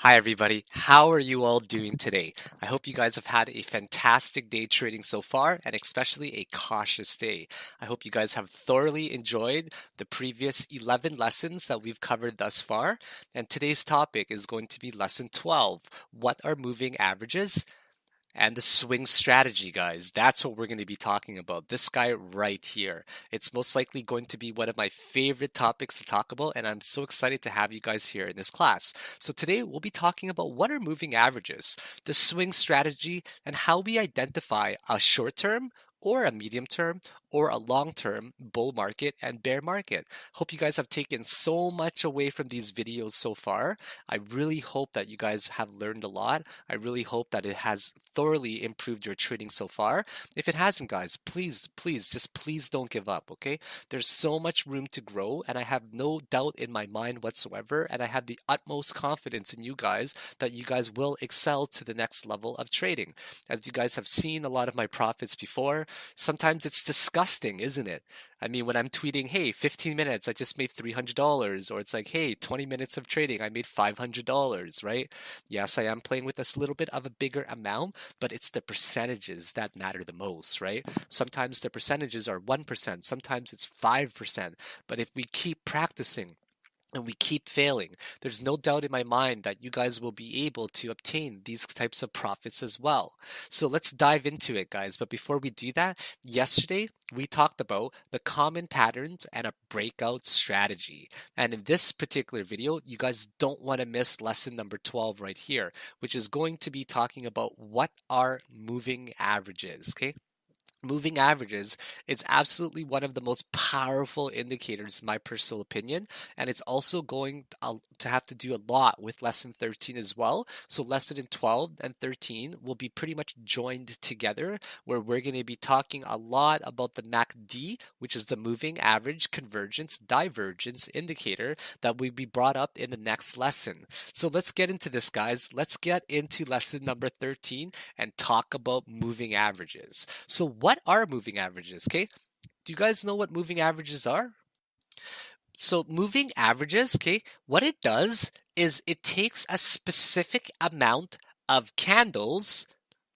Hi, everybody. How are you all doing today? I hope you guys have had a fantastic day trading so far, and especially a cautious day. I hope you guys have thoroughly enjoyed the previous 11 lessons that we've covered thus far. And today's topic is going to be lesson 12. What are moving averages? And the swing strategy, guys. That's what we're going to be talking about. This guy right here. It's most likely going to be one of my favorite topics to talk about, and I'm so excited to have you guys here in this class. So today we'll be talking about what are moving averages, the swing strategy, and how we identify a short term or a medium term or a long term bull market and bear market. Hope you guys have taken so much away from these videos so far. I really hope that you guys have learned a lot. I really hope that it has thoroughly improved your trading so far. If it hasn't, guys, please don't give up, okay? There's so much room to grow, and I have no doubt in my mind whatsoever, and I have the utmost confidence in you guys that you guys will excel to the next level of trading. As you guys have seen a lot of my profits before, sometimes it's disgusting, isn't it? I mean, when I'm tweeting, hey, 15 minutes, I just made $300, or it's like, hey, 20 minutes of trading, I made $500, right? Yes, I am playing with this little bit of a bigger amount, but it's the percentages that matter the most, right? Sometimes the percentages are 1%, sometimes it's 5%. But if we keep practicing, and we keep failing, there's no doubt in my mind that you guys will be able to obtain these types of profits as well. So let's dive into it, guys. But before we do that, yesterday we talked about the common patterns and a breakout strategy. And in this particular video, you guys don't want to miss lesson number 12 right here, which is going to be talking about what are moving averages, okay? Moving averages, it's absolutely one of the most powerful indicators in my personal opinion, and it's also going to have to do a lot with lesson 13 as well. So lesson 12 and 13 will be pretty much joined together, where we're going to be talking a lot about the MACD, which is the moving average convergence divergence indicator that will be brought up in the next lesson. So let's get into this, guys. Let's get into lesson number 13 and talk about moving averages. So what are moving averages, okay? Do you guys know what moving averages are? So moving averages, okay, what it does is it takes a specific amount of candles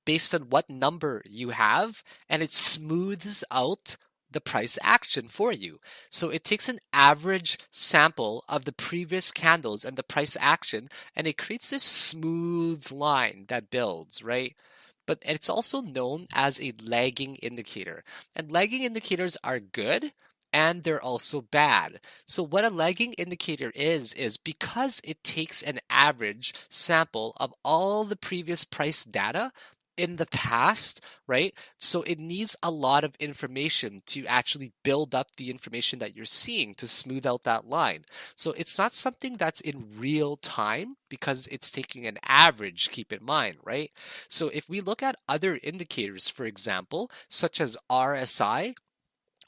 based on what number you have, and it smooths out the price action for you. So it takes an average sample of the previous candles and the price action, and it creates this smooth line that builds, right? But it's also known as a lagging indicator. And lagging indicators are good and they're also bad. So what a lagging indicator is because it takes an average sample of all the previous price data in the past, right? So it needs a lot of information to actually build up the information that you're seeing to smooth out that line. So it's not something that's in real time because it's taking an average, keep in mind, right? So if we look at other indicators, for example, such as RSI,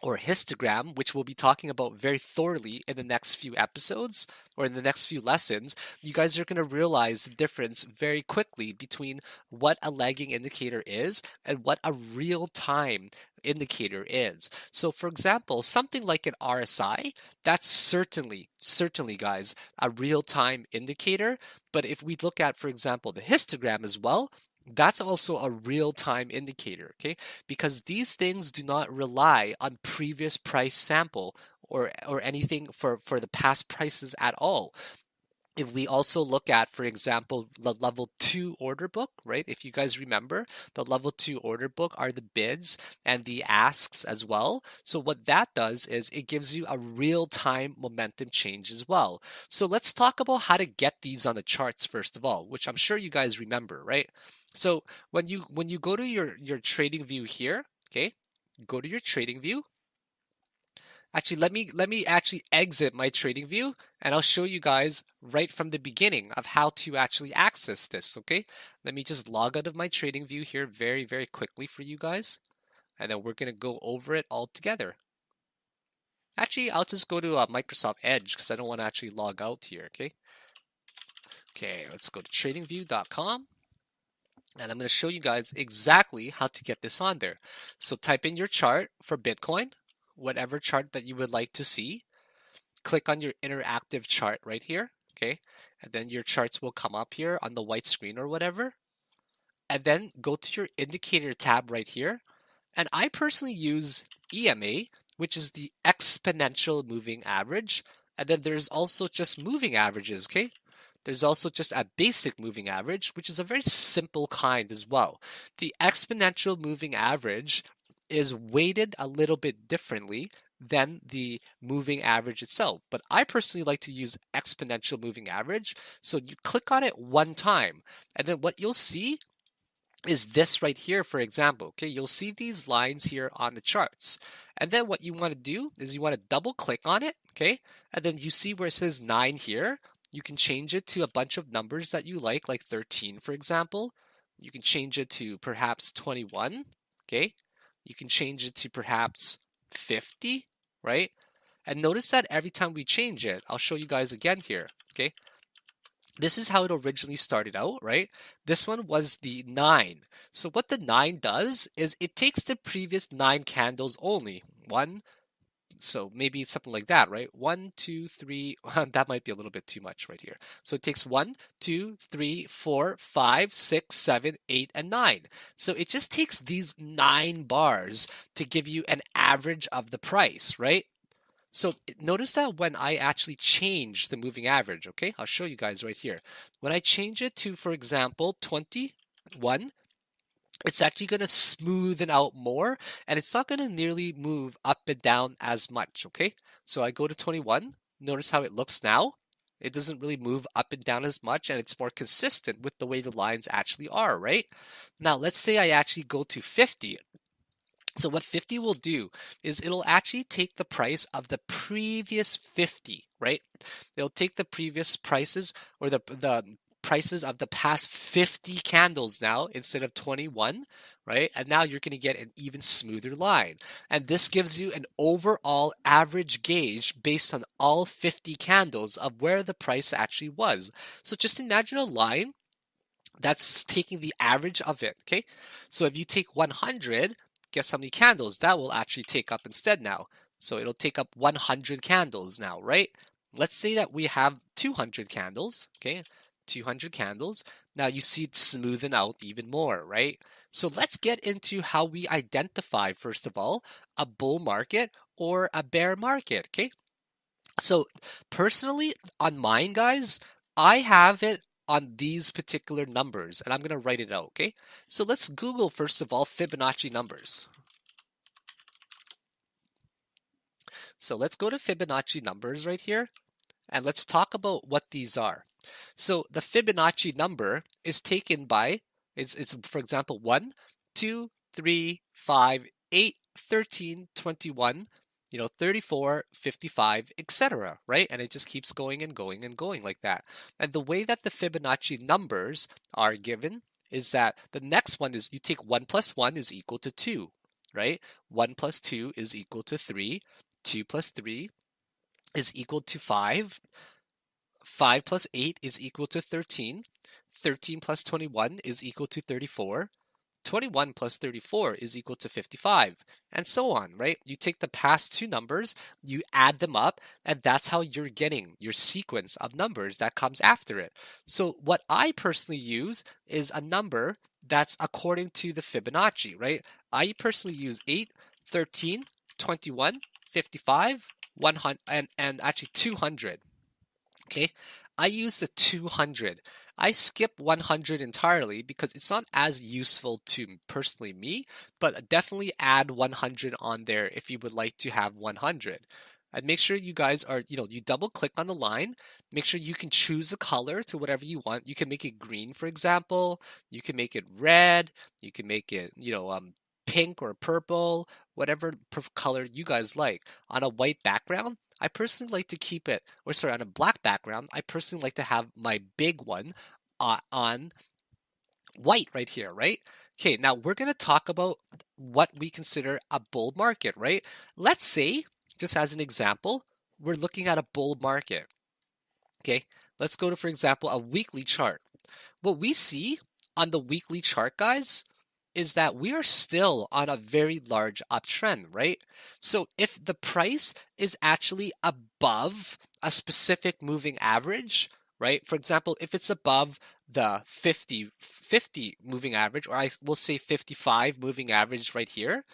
or histogram, which we'll be talking about very thoroughly in the next few episodes or in the next few lessons, you guys are going to realize the difference very quickly between what a lagging indicator is and what a real-time indicator is. So for example, something like an RSI, that's certainly, guys, a real-time indicator. But if we look at, for example, the histogram as well, that's also a real-time indicator, okay? Because these things do not rely on previous price sample or anything for the past prices at all. If we also look at, for example, the level 2 order book, right? If you guys remember, the level 2 order book are the bids and the asks as well. So what that does is it gives you a real-time momentum change as well. So let's talk about how to get these on the charts first of all, which I'm sure you guys remember, right? So when you go to your trading view here, okay? Go to your trading view. Actually, let me actually exit my trading view and I'll show you guys right from the beginning of how to actually access this, okay? Let me just log out of my trading view here very, very quickly for you guys. And then we're going to go over it all together. Actually, I'll just go to Microsoft Edge because I don't want to actually log out here, okay? Okay, let's go to tradingview.com. And I'm going to show you guys exactly how to get this on there. So type in your chart for Bitcoin, whatever chart that you would like to see. Click on your interactive chart right here. okay? And then your charts will come up here on the white screen or whatever. And then go to your indicator tab right here. And I personally use EMA, which is the exponential moving average. And then there's also just moving averages, okay? There's also just a basic moving average, which is a very simple kind as well. The exponential moving average is weighted a little bit differently than the moving average itself. But I personally like to use exponential moving average. So you click on it one time, and then what you'll see is this right here, for example. Okay, you'll see these lines here on the charts. And then what you want to do is you want to double click on it, okay? And then you see where it says 9 here. You can change it to a bunch of numbers that you like 13, for example. You can change it to perhaps 21, okay? You can change it to perhaps 50, right? And notice that every time we change it, I'll show you guys again here, okay? This is how it originally started out, right? This one was the 9. So what the 9 does is it takes the previous 9 candles only. One, so maybe something like that, right? 1, 2, 3, that might be a little bit too much right here. So it takes 1, 2, 3, 4, 5, 6, 7, 8, and 9. So it just takes these 9 bars to give you an average of the price, right? So notice that when I actually change the moving average, okay, I'll show you guys right here. When I change it to, for example, 21, it's actually going to smoothen out more, and it's not going to nearly move up and down as much, okay? So I go to 21, notice how it looks now. It doesn't really move up and down as much, and it's more consistent with the way the lines actually are, right? Now, let's say I actually go to 50. So what 50 will do is it'll actually take the price of the previous 50, right? It'll take the previous prices or the prices of the past 50 candles now instead of 21, right? And now you're going to get an even smoother line. And this gives you an overall average gauge based on all 50 candles of where the price actually was. So just imagine a line that's taking the average of it, okay? So if you take 100, guess how many candles that will actually take up instead now. So it'll take up 100 candles now, right? Let's say that we have 200 candles, okay? 200 candles. Now you see it smoothen out even more, right? So let's get into how we identify, first of all, a bull market or a bear market, okay? So personally, on mine, guys, I have it on these particular numbers, and I'm going to write it out, okay? So let's Google, first of all, Fibonacci numbers. So let's go to Fibonacci numbers right here, and let's talk about what these are. So the Fibonacci number is taken by, it's for example, 1, 2, 3, 5, 8, 13, 21, 34, 55, etc., right? And it just keeps going and going and going like that. And the way that the Fibonacci numbers are given is that the next one is you take 1 plus 1 is equal to 2, right? 1 plus 2 is equal to 3. 2 plus 3 is equal to 5. 5 plus 8 is equal to 13. 13 plus 21 is equal to 34. 21 plus 34 is equal to 55, and so on, right? You take the past two numbers, you add them up, and that's how you're getting your sequence of numbers that comes after it. So what I personally use is a number that's according to the Fibonacci, right? I personally use 8, 13, 21, 55, 100, and actually 200. Okay, I use the 200. I skip 100 entirely because it's not as useful to personally me, but definitely add 100 on there if you would like to have 100. And make sure you guys are, you double click on the line. Make sure you can choose a color to whatever you want. You can make it green, for example. You can make it red. You can make it, pink or purple, whatever color you guys like. On a white background, I personally like to keep it, or sorry, on a black background, I personally like to have my big one on white right here, right? Okay, now we're going to talk about what we consider a bull market, right? Let's say, just as an example, we're looking at a bull market. Okay, let's go to, for example, a weekly chart. What we see on the weekly chart, guys, is that we are still on a very large uptrend, right? So if the price is actually above a specific moving average, right? For example, if it's above the 50 moving average, or I will say 55 moving average right here,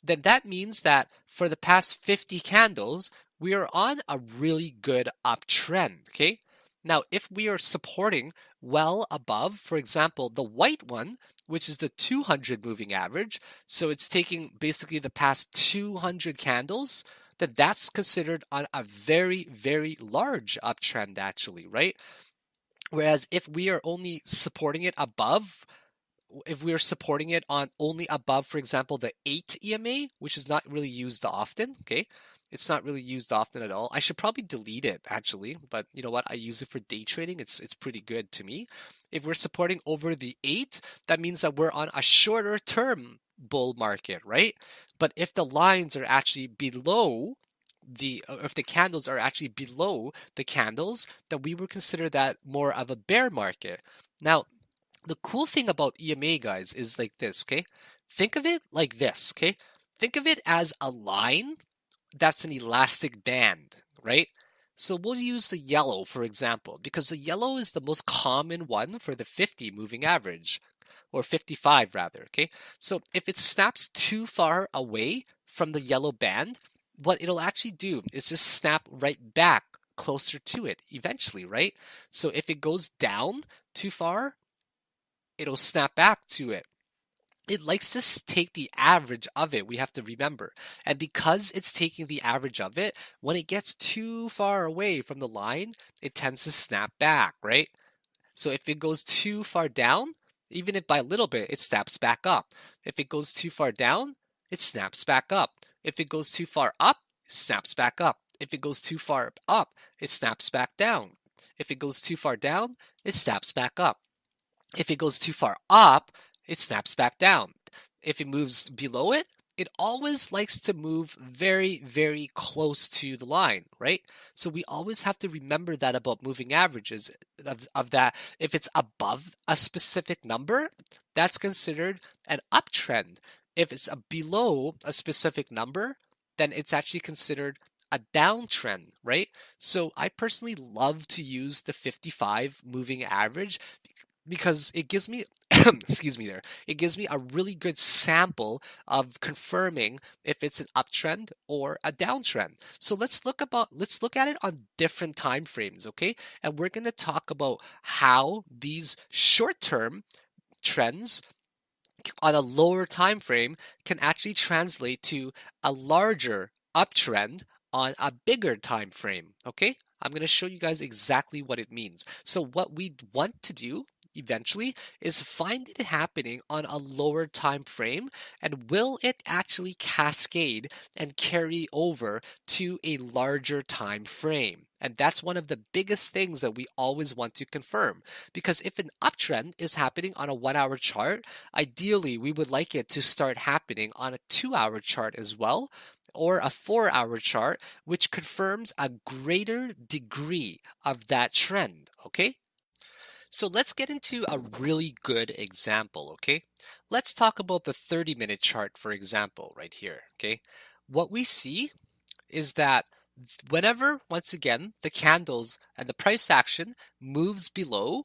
then that means that for the past 50 candles, we are on a really good uptrend, okay? Now, if we are supporting well above, for example, the white one, which is the 200 moving average, so it's taking basically the past 200 candles, then that's considered on a very, very large uptrend, actually, right? Whereas if we are only supporting it above, if we're supporting it on only above, for example, the 8 EMA, which is not really used often, okay? It's not really used often at all. I should probably delete it actually, but you know what? I use it for day trading. It's pretty good to me. If we're supporting over the 8, that means that we're on a shorter term bull market, right? But if the lines are actually below if the candles are actually below the candles, then we would consider that more of a bear market. Now, the cool thing about EMA, guys, is like this, okay? Think of it like this, okay? Think of it as a line that's an elastic band, right? So we'll use the yellow, for example, because the yellow is the most common one for the 50 moving average, or 55 rather, okay? So if it snaps too far away from the yellow band, what it'll actually do is just snap right back closer to it eventually, right? So if it goes down too far, it'll snap back to it. It likes to take the average of it, we have to remember. And because it's taking the average of it, when it gets too far away from the line, it tends to snap back, right? So if it goes too far down, even if by a little bit, it snaps back up. If it goes too far down, it snaps back up. If it goes too far up, it snaps back up. If it goes too far up, it snaps back down. If it goes too far down, it snaps back up. If it goes too far up, it snaps back down. If it moves below it, it always likes to move very, very close to the line, right? So we always have to remember that about moving averages of that. If it's above a specific number, that's considered an uptrend. If it's below a specific number, then it's actually considered a downtrend, right? So I personally love to use the 55 moving average because it gives me excuse me there, it gives me a really good sample of confirming if it's an uptrend or a downtrend. So let's look at it on different time frames, okay? And we're going to talk about how these short-term trends on a lower time frame can actually translate to a larger uptrend on a bigger time frame, okay? I'm going to show you guys exactly what it means. So what we want to do eventually is find it happening on a lower time frame, and will it actually cascade and carry over to a larger time frame? And that's one of the biggest things that we always want to confirm, because if an uptrend is happening on a 1 hour chart, ideally we would like it to start happening on a 2 hour chart as well, or a 4 hour chart, which confirms a greater degree of that trend, okay? So let's get into a really good example, okay? Let's talk about the 30-minute chart, for example, right here, okay? What we see is that whenever, once again, the candles and the price action moves below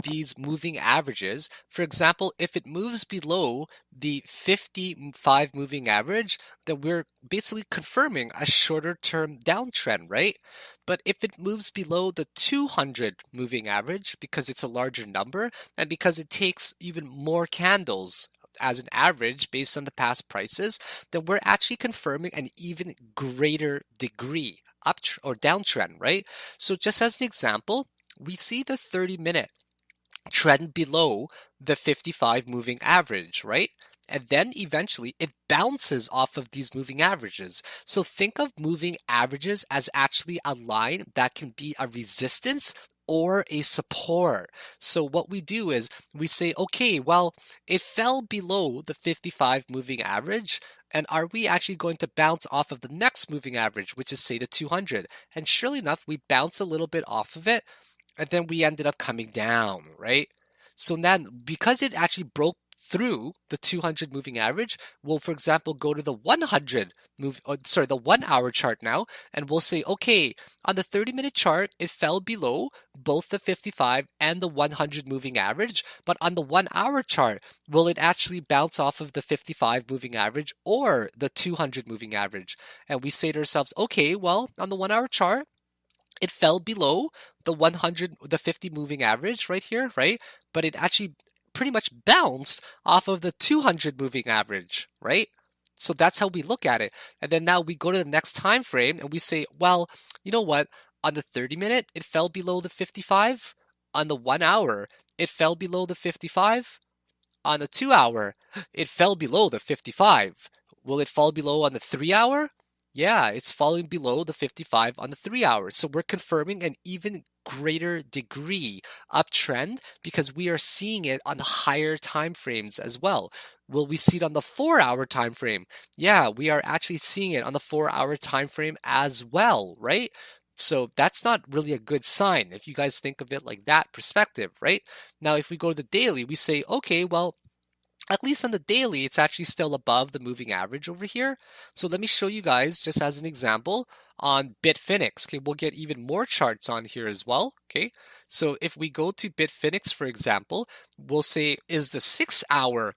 these moving averages, for example, if it moves below the 55 moving average, then we're basically confirming a shorter term downtrend, right? But if it moves below the 200 moving average, because it's a larger number and because it takes even more candles as an average based on the past prices, then we're actually confirming an even greater degree up or downtrend, right? So just as an example, we see the 30-minute trend below the 55 moving average, right? And then eventually it bounces off of these moving averages. So think of moving averages as actually a line that can be a resistance or a support. So what we do is we say, okay, well, it fell below the 55 moving average. And are we actually going to bounce off of the next moving average, which is say the 200? And surely enough, we bounce a little bit off of it, and then we ended up coming down, right? So then, because it actually broke through the 200 moving average, we'll, for example, go to the 1 hour chart now, and we'll say, okay, on the 30-minute chart, it fell below both the 55 and the 100 moving average, but on the 1 hour chart, will it actually bounce off of the 55 moving average or the 200 moving average? And we say to ourselves, okay, well, on the 1 hour chart, it fell below the 50 moving average right here, right? But it actually pretty much bounced off of the 200 moving average, right? So that's how we look at it. And then now we go to the next time frame and we say, well, you know what? On the 30-minute, it fell below the 55. On the 1 hour, it fell below the 55. On the 2 hour, it fell below the 55. Will it fall below on the 3 hour? Yeah, it's falling below the 55 on the 3 hours. So we're confirming an even greater degree uptrend because we are seeing it on the higher time frames as well. Will we see it on the 4-hour time frame? Yeah, we are actually seeing it on the 4-hour time frame as well, right? So that's not really a good sign if you guys think of it like that perspective, right? Now, if we go to the daily, we say, okay, well, at least on the daily, it's actually still above the moving average over here. So let me show you guys, just as an example, on Bitfinex. Okay, we'll get even more charts on here as well. Okay, so if we go to Bitfinex, for example, we'll say, is the 6-hour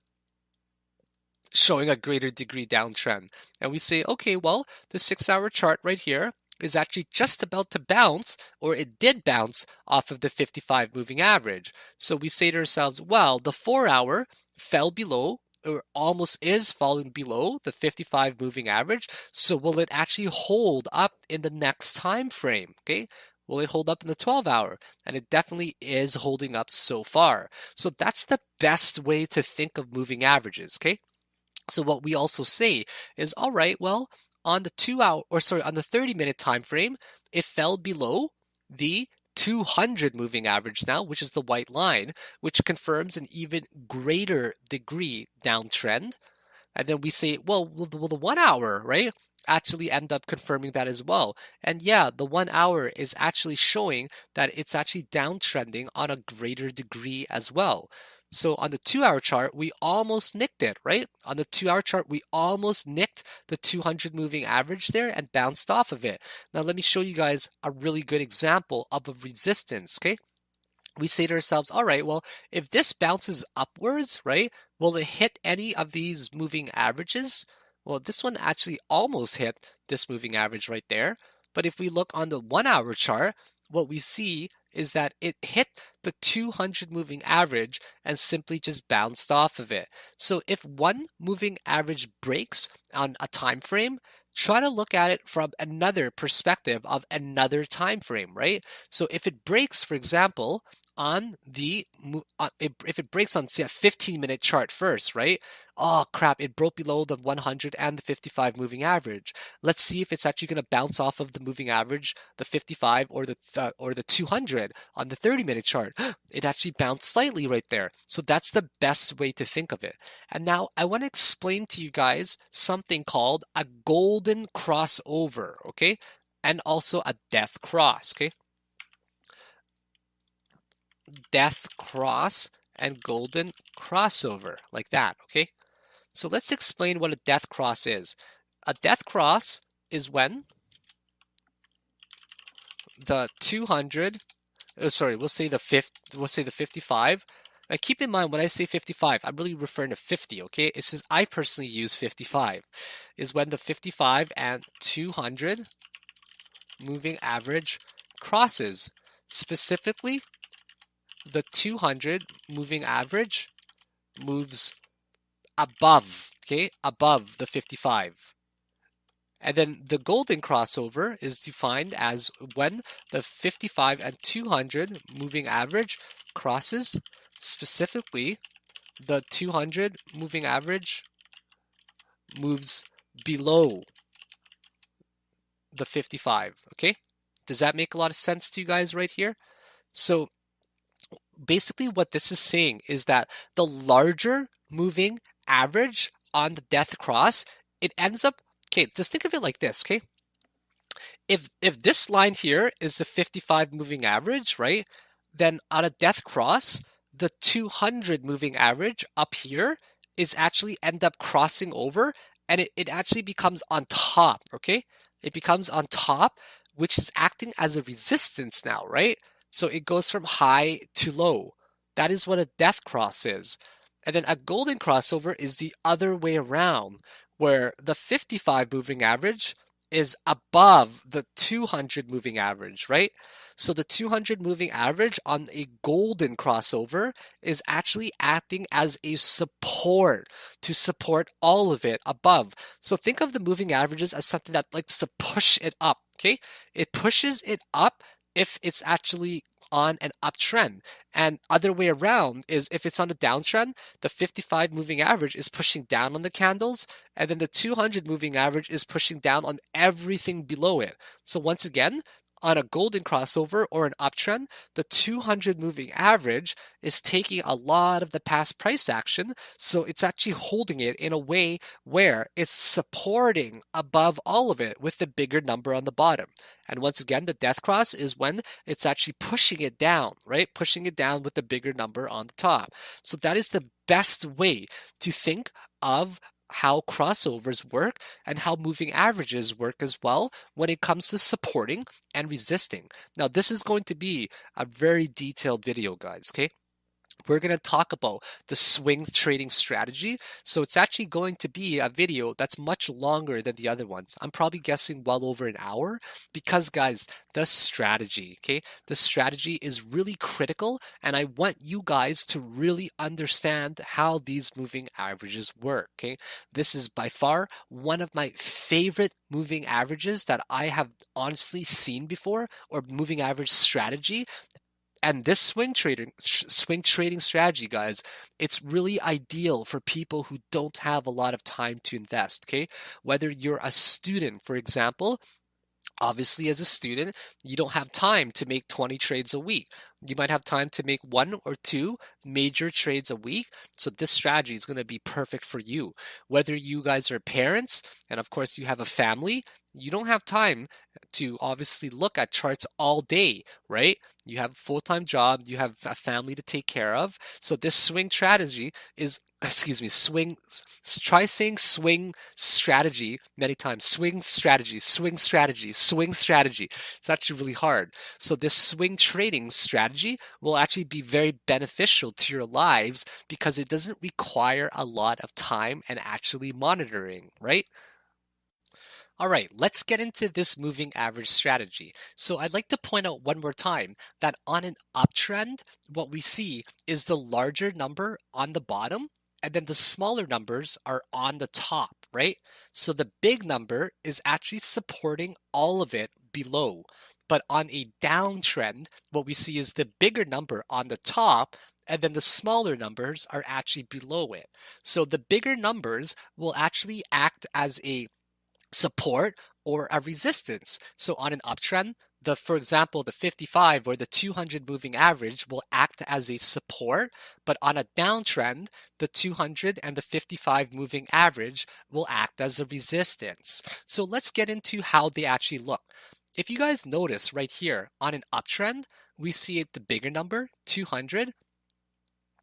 showing a greater degree downtrend? And we say, okay, well, the 6-hour chart right here is actually just about to bounce, or it did bounce off of the 55 moving average. So we say to ourselves, well, the 4-hour fell below, or almost is falling below the 55 moving average. So will it actually hold up in the next time frame? Okay. Will it hold up in the 12-hour? And it definitely is holding up so far. So that's the best way to think of moving averages. Okay. So what we also say is, all right, well, on the 30-minute time frame, it fell below the 200 moving average now, which is the white line, which confirms an even greater degree downtrend. And then we say, well, will the 1 hour, right, actually end up confirming that as well? And yeah, the 1 hour is actually showing that it's actually downtrending on a greater degree as well. So on the 2-hour chart, we almost nicked it, right? On the 2-hour chart, we almost nicked the 200 moving average there and bounced off of it. Now let me show you guys a really good example of a resistance, okay? We say to ourselves, all right, well, if this bounces upwards, right, will it hit any of these moving averages? Well, this one actually almost hit this moving average right there. But if we look on the 1-hour chart, what we see is that it hit the 200 moving average and simply just bounced off of it. So if one moving average breaks on a time frame, try to look at it from another perspective of another time frame, right? So if it breaks, for example, if it breaks on, say, a 15-minute chart first, right? Oh crap, it broke below the 100 and the 55 moving average. Let's see if it's actually going to bounce off of the moving average, the 55 or the 200 on the 30-minute chart. It actually bounced slightly right there. So that's the best way to think of it. And now I want to explain to you guys something called a golden crossover, okay? And also a death cross, okay? Death cross and golden crossover, like that, okay? So let's explain what a death cross is. A death cross is when the 200, we'll say the 55. Now keep in mind, when I say 55, I'm really referring to 50, okay? It says I personally use 55, is when the 55 and 200 moving average crosses. Specifically, the 200 moving average moves above, okay, above the 55. And then the golden crossover is defined as when the 55 and 200 moving average crosses. Specifically, the 200 moving average moves below the 55, okay? Does that make a lot of sense to you guys right here? So basically what this is saying is that the larger moving average on the death cross, it ends up, okay, just think of it like this, okay? If this line here is the 55 moving average, right? Then on a death cross, the 200 moving average up here is actually end up crossing over, and it actually becomes on top, okay? It becomes on top, which is acting as a resistance now, right? So it goes from high to low. That is what a death cross is. And then a golden crossover is the other way around, where the 55 moving average is above the 200 moving average, right? So the 200 moving average on a golden crossover is actually acting as a support to support all of it above. So think of the moving averages as something that likes to push it up, okay? It pushes it up if it's actually on an uptrend. And other way around is if it's on a downtrend, the 55 moving average is pushing down on the candles, and then the 200 moving average is pushing down on everything below it. So once again, on a golden crossover or an uptrend, the 200 moving average is taking a lot of the past price action, so it's actually holding it in a way where it's supporting above all of it with the bigger number on the bottom. And once again, the death cross is when it's actually pushing it down, right? Pushing it down with the bigger number on the top. So that is the best way to think of how crossovers work and how moving averages work as well when it comes to supporting and resisting. Now, this is going to be a very detailed video, guys, okay? We're going to talk about the swing trading strategy. So it's actually going to be a video that's much longer than the other ones. I'm probably guessing well over an hour because, guys, the strategy, okay? The strategy is really critical, and I want you guys to really understand how these moving averages work, okay? This is by far one of my favorite moving averages that I have honestly seen before, or moving average strategy. And this swing trading strategy, guys, it's really ideal for people who don't have a lot of time to invest, okay? Whether you're a student, for example, obviously, as a student, you don't have time to make 20 trades a week. You might have time to make one or two major trades a week. So this strategy is going to be perfect for you. Whether you guys are parents and of course you have a family, you don't have time to obviously look at charts all day, right? You have a full-time job, you have a family to take care of. So this swing strategy is, try saying swing strategy many times. Swing strategy, swing strategy, swing strategy. It's actually really hard. So this swing trading strategy will actually be very beneficial to your lives because it doesn't require a lot of time and actually monitoring, right? All right, let's get into this moving average strategy. So I'd like to point out one more time that on an uptrend, what we see is the larger number on the bottom, and then the smaller numbers are on the top, right? So the big number is actually supporting all of it below. But on a downtrend, what we see is the bigger number on the top, and then the smaller numbers are actually below it. So the bigger numbers will actually act as a support or a resistance. So on an uptrend, for example, the 55 or the 200 moving average will act as a support, but on a downtrend, the 200 and the 55 moving average will act as a resistance. So let's get into how they actually look. If you guys notice right here on an uptrend, we see it the bigger number, 200,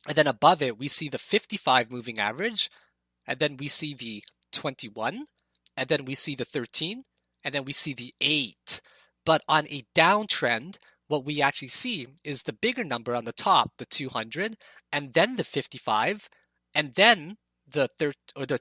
and then above it, we see the 55 moving average, and then we see the 21, and then we see the 13, and then we see the 8. But on a downtrend, what we actually see is the bigger number on the top, the 200, and then the 55, and then the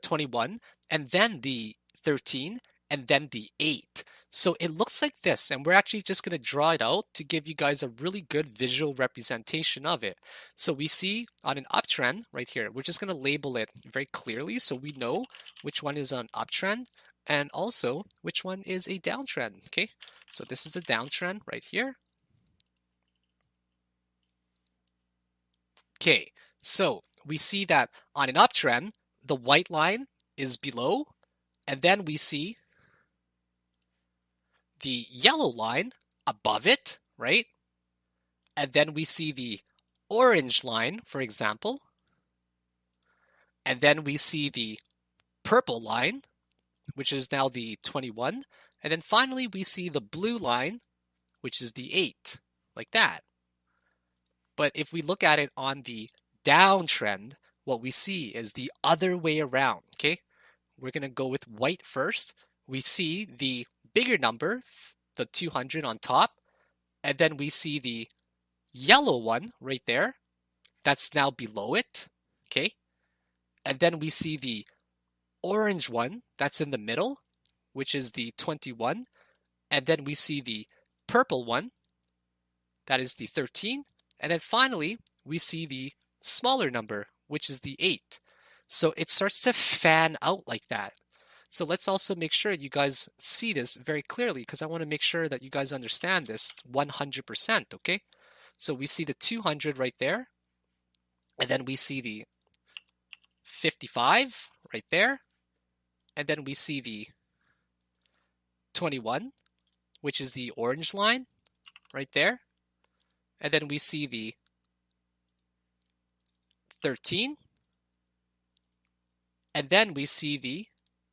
21, and then the 13, and then the 8. So it looks like this, and we're actually just going to draw it out to give you guys a really good visual representation of it. So we see on an uptrend right here, we're just going to label it very clearly so we know which one is an uptrend and also which one is a downtrend, okay? So this is a downtrend right here. Okay, so we see that on an uptrend, the white line is below, and then we see the yellow line above it, right? And then we see the orange line, for example. And then we see the purple line, which is now the 21. And then finally, we see the blue line, which is the 8, like that. But if we look at it on the downtrend, what we see is the other way around, okay? We're going to go with white first. We see the bigger number, the 200 on top, and then we see the yellow one right there. That's now below it, okay? And then we see the orange one that's in the middle, which is the 21. And then we see the purple one, that is the 13. And then finally, we see the smaller number, which is the 8. So it starts to fan out like that. So let's also make sure you guys see this very clearly, because I want to make sure that you guys understand this 100%, okay? So we see the 200 right there, and then we see the 55 right there, and then we see the 21, which is the orange line right there, and then we see the 13, and then we see the,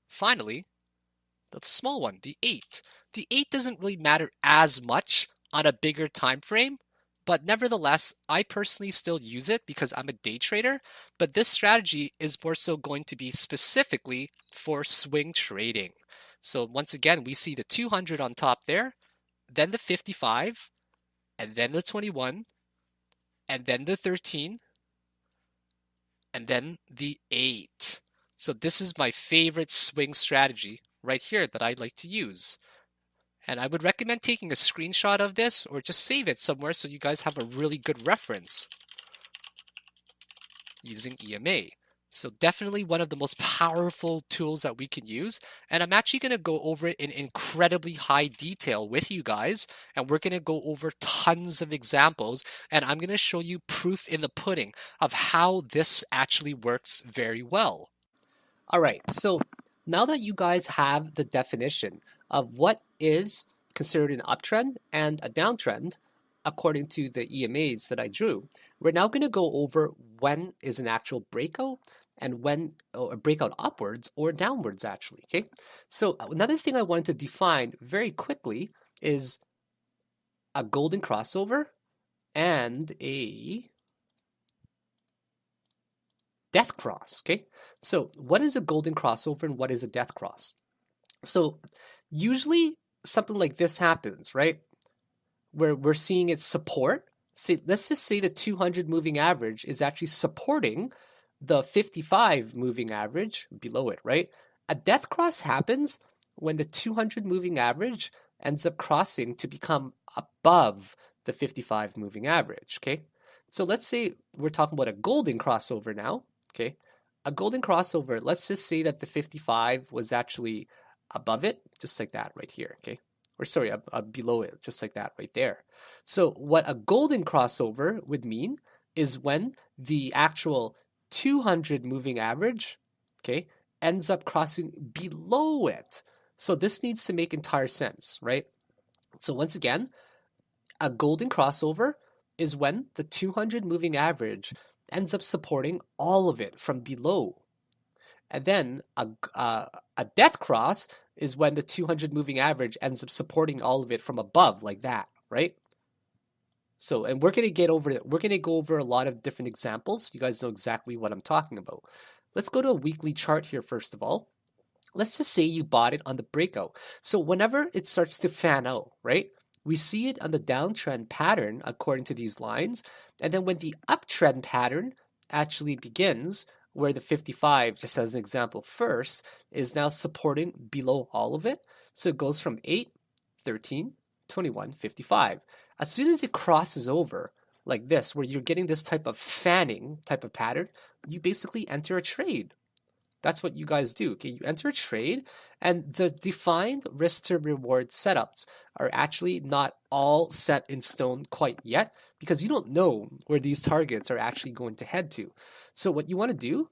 finally, the small one, the 8. The 8 doesn't really matter as much on a bigger time frame, but nevertheless, I personally still use it because I'm a day trader, but this strategy is more so going to be specifically for swing trading. So once again, we see the 200 on top there, then the 55, and then the 21, and then the 13, and then the 8. So this is my favorite swing strategy right here that I like to use. And I would recommend taking a screenshot of this or just save it somewhere so you guys have a really good reference using EMA. So definitely one of the most powerful tools that we can use. And I'm actually going to go over it in incredibly high detail with you guys. And we're going to go over tons of examples. And I'm going to show you proof in the pudding of how this actually works very well. All right, so now that you guys have the definition of what is considered an uptrend and a downtrend, according to the EMAs that I drew, we're now going to go over when is an actual breakout and when a breakout upwards or downwards actually, okay? So another thing I wanted to define very quickly is a golden crossover and a death cross, okay? So what is a golden crossover and what is a death cross? So usually something like this happens, right? Where we're seeing it support. See, let's just say the 200 moving average is actually supporting the 55 moving average below it, right? A death cross happens when the 200 moving average ends up crossing to become above the 55 moving average, okay? So let's say we're talking about a golden crossover now, okay? A golden crossover, let's just say that the 55 was actually above it, just like that right here, okay? Or sorry, below it, just like that right there. So what a golden crossover would mean is when the actual 200 moving average, okay, ends up crossing below it. So this needs to make entire sense, right? So once again, a golden crossover is when the 200 moving average ends up supporting all of it from below. And then a death cross is when the 200 moving average ends up supporting all of it from above, like that, right? So, and we're going to go over a lot of different examples. You guys know exactly what I'm talking about. Let's go to a weekly chart here first of all. Let's just say you bought it on the breakout. So whenever it starts to fan out, right? We see it on the downtrend pattern according to these lines. And then when the uptrend pattern actually begins, where the 55, just as an example first, is now supporting below all of it. So it goes from 8, 13, 21, 55. As soon as it crosses over like this, where you're getting this type of fanning type of pattern, you basically enter a trade. That's what you guys do, okay? You enter a trade, and the defined risk to reward setups are actually not all set in stone quite yet because you don't know where these targets are actually going to head to. So what you want to do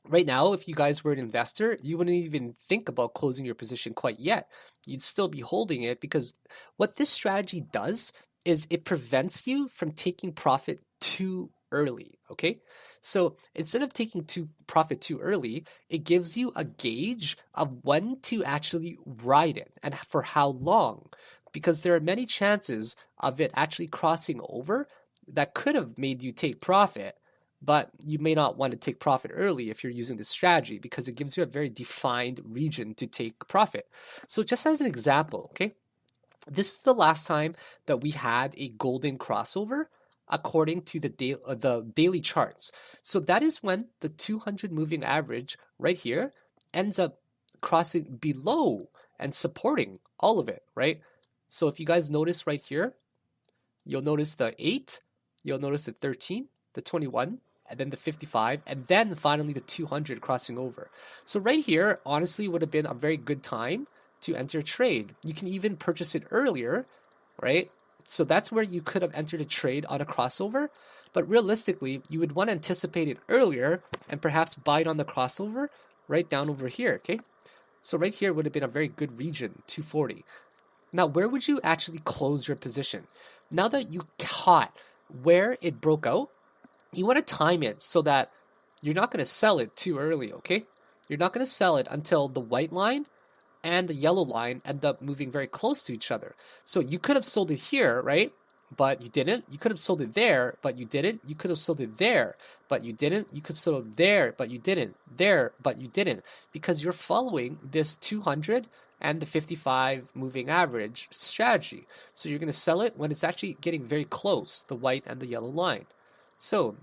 right now, if you guys were an investor, you wouldn't even think about closing your position quite yet. You'd still be holding it because what this strategy does is it prevents you from taking profit too early, okay? So instead of taking profit too early, it gives you a gauge of when to actually ride it and for how long, because there are many chances of it actually crossing over that could have made you take profit, but you may not want to take profit early if you're using this strategy because it gives you a very defined region to take profit. So just as an example, okay, this is the last time that we had a golden crossover according to the daily charts. So that is when the 200 moving average right here ends up crossing below and supporting all of it, right? So if you guys notice right here, you'll notice the 8, you'll notice the 13, the 21, and then the 55, and then finally the 200 crossing over. So right here, honestly, would have been a very good time to enter a trade. You can even purchase it earlier, right? So that's where you could have entered a trade on a crossover. But realistically, you would want to anticipate it earlier and perhaps buy it on the crossover right down over here, okay? So right here would have been a very good region, 240. Now, where would you actually close your position? Now that you caught where it broke out, you want to time it so that you're not going to sell it too early, okay? You're not going to sell it until the white line and the yellow line end up moving very close to each other. So you could have sold it here, right? But you didn't. You could have sold it there, but you didn't. You could have sold it there, but you didn't. You could sold it there, but you didn't. There, but you didn't. Because you're following this 200 and the 55 moving average strategy. So you're going to sell it when it's actually getting very close, the white and the yellow line. So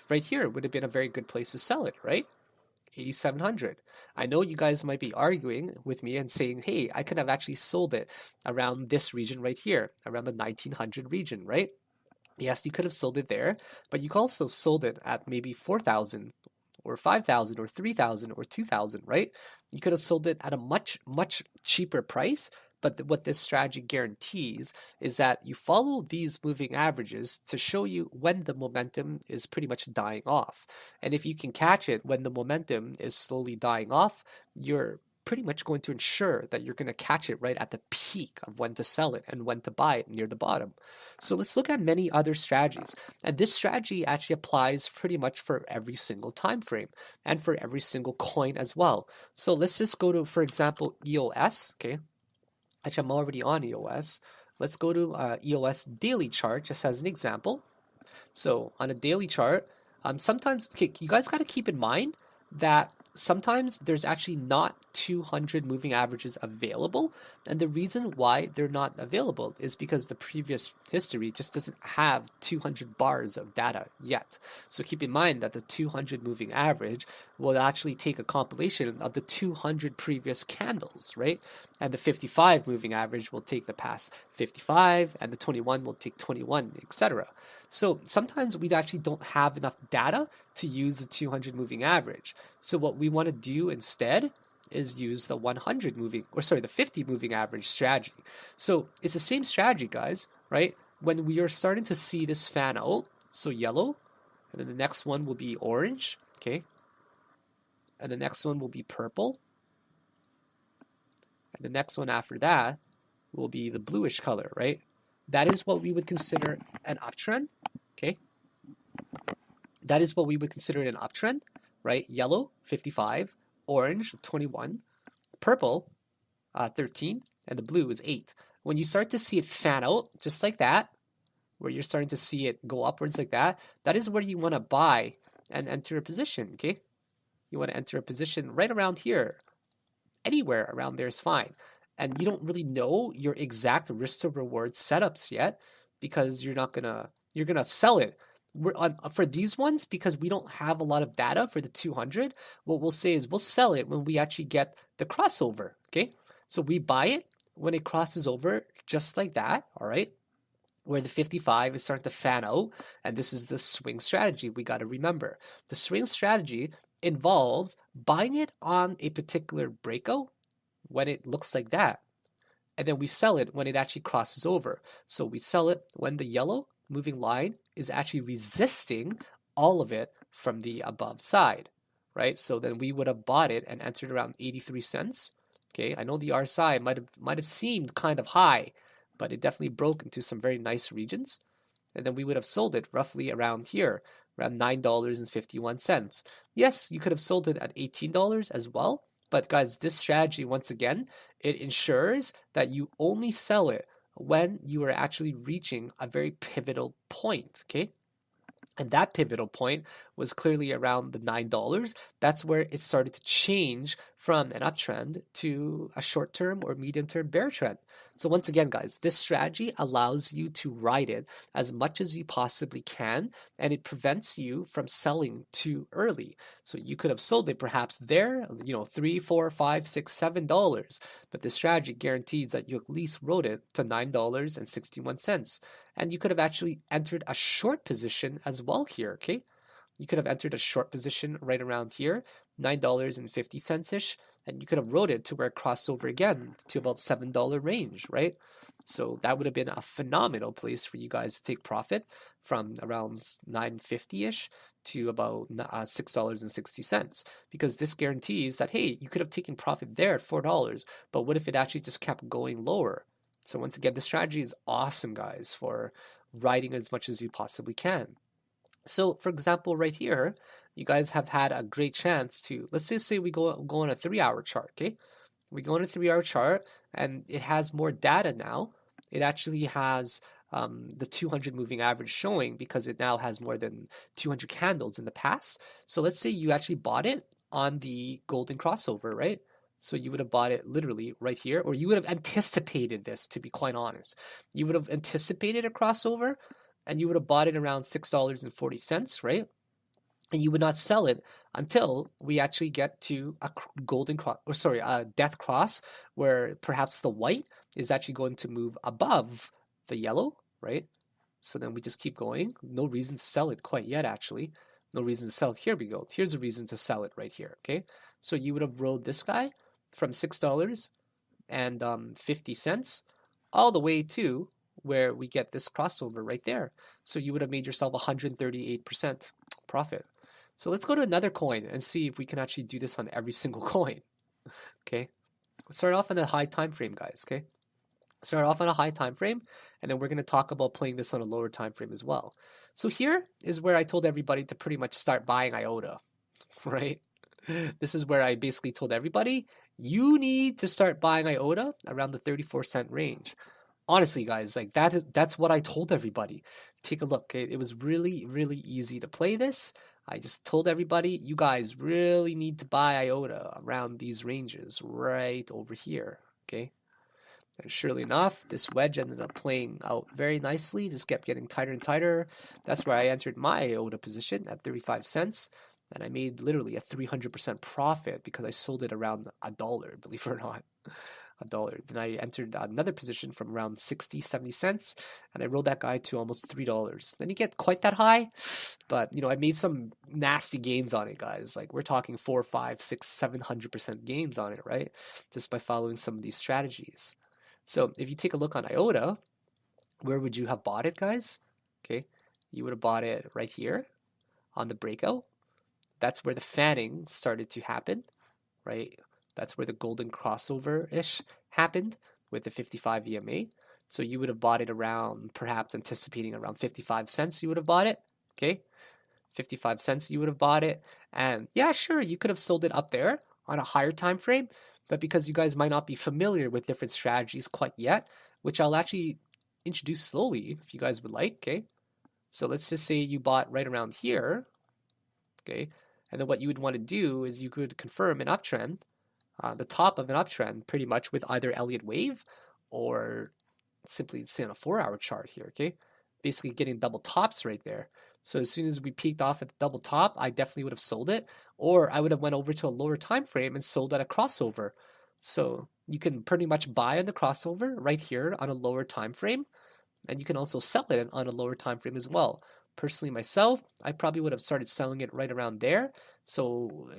right here would have been a very good place to sell it, right? 8,700. I know you guys might be arguing with me and saying, hey, I could have actually sold it around this region right here, around the 1900 region, right? Yes, you could have sold it there, but you could also sold it at maybe 4,000 or 5,000 or 3,000 or 2,000, right? You could have sold it at a much, much cheaper price. But what this strategy guarantees is that you follow these moving averages to show you when the momentum is pretty much dying off. And if you can catch it when the momentum is slowly dying off, you're pretty much going to ensure that you're going to catch it right at the peak of when to sell it and when to buy it near the bottom. So let's look at many other strategies. And this strategy actually applies pretty much for every single time frame and for every single coin as well. So let's just go to, for example, EOS, okay? Actually, I'm already on EOS. Let's go to EOS daily chart just as an example. So on a daily chart, sometimes you guys got to keep in mind that sometimes there's actually not 200 moving averages available. And the reason why they're not available is because the previous history just doesn't have 200 bars of data yet. So keep in mind that the 200 moving average will actually take a compilation of the 200 previous candles, right? And the 55 moving average will take the past 55, and the 21 will take 21, etc. So sometimes we actually don't have enough data to use the 200 moving average. So what we want to do instead is use the 50 moving average strategy. So it's the same strategy, guys, right? When we are starting to see this fan out, so yellow, and then the next one will be orange, okay? And the next one will be purple. And the next one after that will be the bluish color, right? That is what we would consider an uptrend, okay? That is what we would consider an uptrend, right? Yellow, 55, orange, 21, purple, 13, and the blue is 8. When you start to see it fan out, just like that, where you're starting to see it go upwards like that, that is where you want to buy and enter a position, okay? You want to enter a position right around here. Anywhere around there is fine. And you don't really know your exact risk to reward setups yet because you're gonna sell it. For these ones, because we don't have a lot of data for the 200, what we'll say is we'll sell it when we actually get the crossover, okay? So we buy it when it crosses over just like that, all right? Where the 55 is starting to fan out, and this is the swing strategy we got to remember. The swing strategy involves buying it on a particular breakout when it looks like that, and then we sell it when it actually crosses over. So we sell it when the yellow moving line is actually resisting all of it from the above side, right? So then we would have bought it and entered around 83 cents. Okay, I know the RSI might have seemed kind of high, but it definitely broke into some very nice regions. And then we would have sold it roughly around here, around $9.51. Yes, you could have sold it at $18 as well. But guys, this strategy, once again, it ensures that you only sell it when you were actually reaching a very pivotal point, okay? And that pivotal point was clearly around the $9. That's where it started to change from an uptrend to a short term or medium term bear trend. So, once again, guys, this strategy allows you to ride it as much as you possibly can, and it prevents you from selling too early. So, you could have sold it perhaps there, $3, $4, $5, $6, $7, but this strategy guarantees that you at least rode it to $9.61. And you could have actually entered a short position as well here, okay? You could have entered a short position right around here, $9.50-ish, and you could have rode it to where it crossed over again to about $7 range, right? So that would have been a phenomenal place for you guys to take profit from around 950-ish to about $6.60, because this guarantees that, hey, you could have taken profit there at $4, but what if it actually just kept going lower? So once again, the strategy is awesome, guys, for riding as much as you possibly can. So for example, right here, you guys have had a great chance to, let's just say we go on a 3-hour chart, okay? We go on a 3-hour chart and it has more data now. It actually has the 200 moving average showing because it now has more than 200 candles in the past. So let's say you actually bought it on the golden crossover, right? So you would have bought it literally right here, or you would have anticipated this, to be quite honest. You would have anticipated a crossover and you would have bought it around $6.40, right? And you would not sell it until we actually get to a golden cross, or sorry, a death cross, where perhaps the white is actually going to move above the yellow, right? So then we just keep going. No reason to sell it quite yet, actually. No reason to sell it. Here we go. Here's a reason to sell it right here, okay? So you would have rode this guy from $6.50 all the way to where we get this crossover right there. So you would have made yourself 138% profit. So let's go to another coin and see if we can actually do this on every single coin. Okay, let's start off on a high time frame, guys. Okay, start off on a high time frame, and then we're going to talk about playing this on a lower time frame as well. So here is where I told everybody to pretty much start buying IOTA, right? This is where I basically told everybody you need to start buying IOTA around the 34-cent range. Honestly, guys, like that's what I told everybody. Take a look. Okay? It was really, really easy to play this. I just told everybody, you guys really need to buy IOTA around these ranges right over here. Okay. And surely enough, this wedge ended up playing out very nicely. Just kept getting tighter and tighter. That's where I entered my IOTA position at 35 cents. And I made literally a 300% profit because I sold it around $1, believe it or not. $1. Then I entered another position from around 60, 70 cents, and I rolled that guy to almost $3. Then you get quite that high, but I made some nasty gains on it, guys. Like we're talking 4, 5, 6, 700% gains on it, right? Just by following some of these strategies. So if you take a look on IOTA, where would you have bought it, guys? Okay, you would have bought it right here on the breakout. That's where the fanning started to happen, right? That's where the golden crossover-ish happened with the 55 EMA. So you would have bought it around, perhaps anticipating around 55 cents, you would have bought it, okay? 55 cents you would have bought it. And yeah, sure, you could have sold it up there on a higher time frame, but because you guys might not be familiar with different strategies quite yet, which I'll actually introduce slowly if you guys would like, okay? So let's just say you bought right around here, okay? And then what you would want to do is you could confirm an uptrend, the top of an uptrend, pretty much with either Elliott wave or simply say on a 4-hour chart here, okay? Basically getting double tops right there. So as soon as we peaked off at the double top, I definitely would have sold it, or I would have went over to a lower time frame and sold at a crossover. So you can pretty much buy on the crossover right here on a lower time frame, and you can also sell it on a lower time frame as well. Personally, myself, I probably would have started selling it right around there. So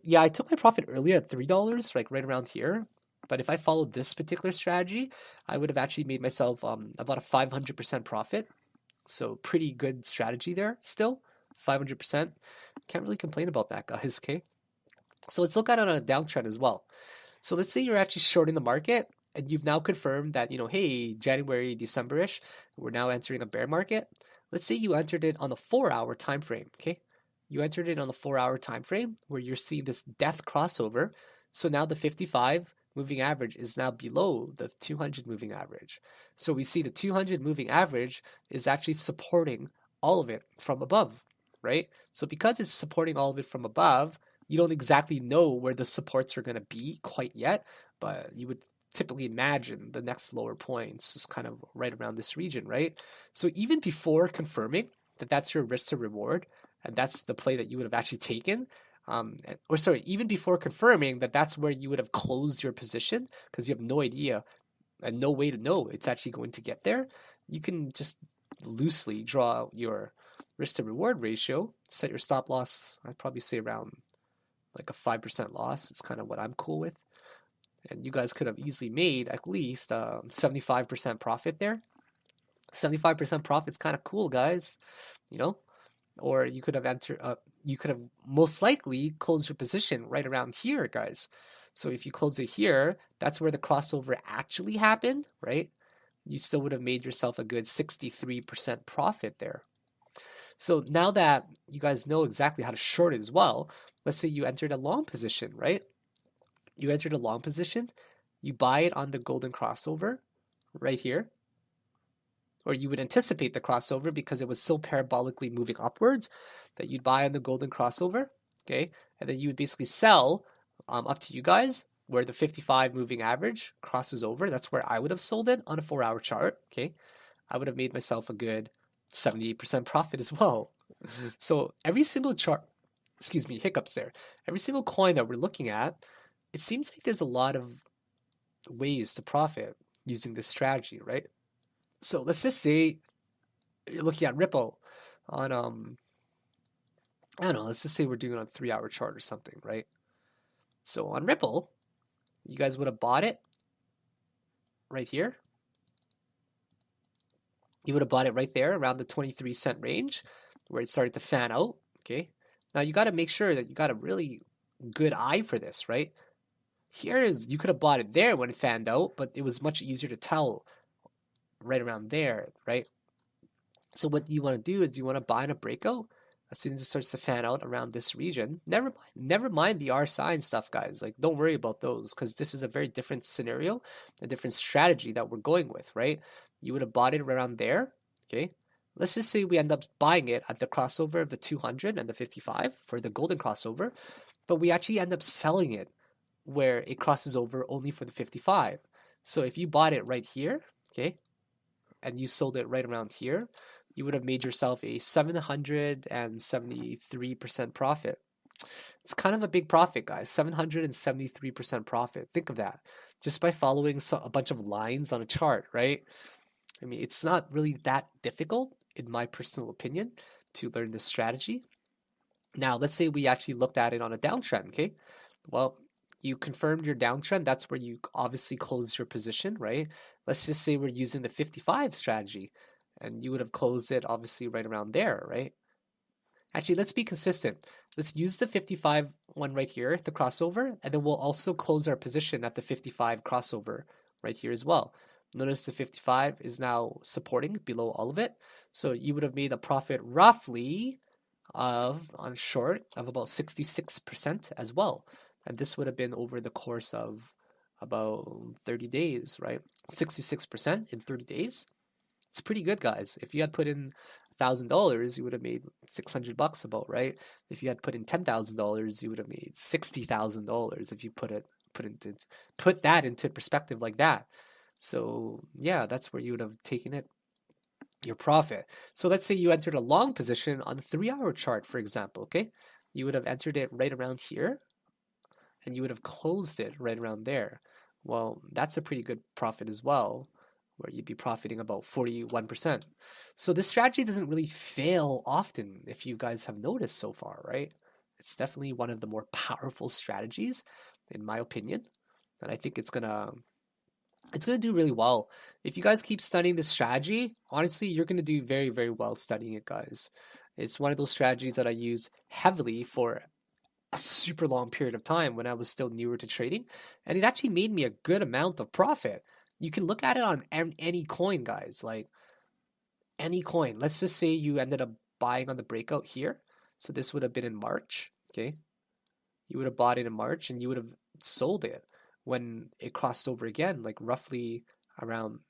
yeah, I took my profit earlier at $3, like right around here. But if I followed this particular strategy, I would have actually made myself about a 500% profit. So pretty good strategy there still, 500%. Can't really complain about that, guys, okay? So let's look at it on a downtrend as well. So let's say you're actually shorting the market and you've now confirmed that, hey, January, December-ish, we're now entering a bear market. Let's say you entered it on the 4-hour time frame, okay? You entered it on the 4-hour time frame where you're seeing this death crossover. So now the 55 moving average is now below the 200 moving average. So we see the 200 moving average is actually supporting all of it from above, right? So because it's supporting all of it from above, you don't exactly know where the supports are going to be quite yet, but you would typically imagine the next lower points is kind of right around this region, right? So even before confirming that that's your risk to reward, and that's the play that you would have actually taken, or sorry, even before confirming that that's where you would have closed your position because you have no idea and no way to know it's actually going to get there, you can just loosely draw out your risk to reward ratio, set your stop loss, I'd probably say around like a 5% loss. It's kind of what I'm cool with. And you guys could have easily made at least 75% profit there. 75% profit's kind of cool, guys. You know, or you could have you could have most likely closed your position right around here, guys. So if you close it here, that's where the crossover actually happened, right? You still would have made yourself a good 63% profit there. So now that you guys know exactly how to short it as well, let's say you entered a long position, right? You entered a long position, you buy it on the golden crossover right here, or you would anticipate the crossover because it was so parabolically moving upwards that you'd buy on the golden crossover, okay? And then you would basically sell up to you guys where the 55 moving average crosses over. That's where I would have sold it on a 4-hour chart, okay? I would have made myself a good 78% profit as well. So every single chart, excuse me, hiccups there. Every single coin that we're looking at, it seems like there's a lot of ways to profit using this strategy, right? So let's just say you're looking at Ripple on I don't know, let's just say we're doing it on a 3-hour chart or something, right? So on Ripple, you guys would have bought it right here. You would have bought it right there around the 23-cent range where it started to fan out, okay? Now you got to make sure that you got a really good eye for this, right? Here is, you could have bought it there when it fanned out, but it was much easier to tell right around there, right? So what you want to do is you want to buy in a breakout as soon as it starts to fan out around this region. Never mind the RSI and stuff, guys. Like, don't worry about those because this is a very different scenario, a different strategy that we're going with, right? You would have bought it around there, okay? Let's just say we end up buying it at the crossover of the 200 and the 55 for the golden crossover, but we actually end up selling it where it crosses over only for the 55. So if you bought it right here, okay, and you sold it right around here, you would have made yourself a 773% profit. It's kind of a big profit, guys. 773% profit. Think of that. Just by following a bunch of lines on a chart, right? I mean, it's not really that difficult, in my personal opinion, to learn this strategy. Now, let's say we actually looked at it on a downtrend, okay? Well, you confirmed your downtrend. That's where you obviously closed your position, right? Let's just say we're using the 55 strategy and you would have closed it obviously right around there, right? Actually, let's be consistent. Let's use the 55 one right here, the crossover, and then we'll also close our position at the 55 crossover right here as well. Notice the 55 is now supporting below all of it. So you would have made a profit roughly on short of about 66% as well. And this would have been over the course of about 30 days, right? 66% in 30 days. It's pretty good, guys. If you had put in $1,000, you would have made $600 about, right? If you had put in $10,000, you would have made $60,000 if you put that into perspective like that. So yeah, that's where you would have taken it, your profit. So let's say you entered a long position on the 3-hour chart, for example, okay? You would have entered it right around here and you would have closed it right around there. Well, that's a pretty good profit as well, where you'd be profiting about 41%. So this strategy doesn't really fail often, if you guys have noticed so far, right? It's definitely one of the more powerful strategies, in my opinion. And I think it's gonna do really well. If you guys keep studying this strategy, honestly, you're gonna do very, very well studying it, guys. It's one of those strategies that I use heavily for a super long period of time when I was still newer to trading, and it actually made me a good amount of profit. You can look at it on any coin, guys, like any coin. Let's just say you ended up buying on the breakout here. So this would have been in March, okay? You would have bought it in March and you would have sold it when it crossed over again, like roughly around,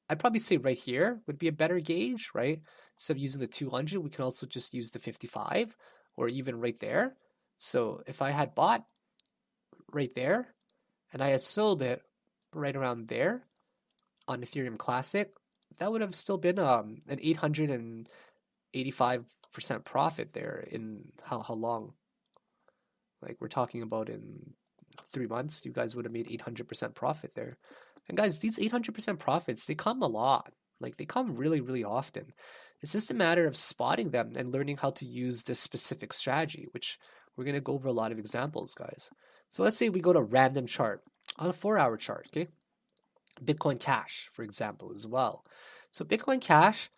I'd probably say right here would be a better gauge, right? Instead of using the 200, we can also just use the 55 or even right there. So if I had bought right there and I had sold it right around there on Ethereum Classic, that would have still been an 885% profit there in how long? Like we're talking about in 3 months, you guys would have made 800% profit there. And guys, these 800% profits, they come a lot. Like they come really, really often. It's just a matter of spotting them and learning how to use this specific strategy, which we're going to go over a lot of examples, guys. So let's say we go to random chart on a 4-hour chart, okay? Bitcoin Cash, for example, as well. So Bitcoin Cash,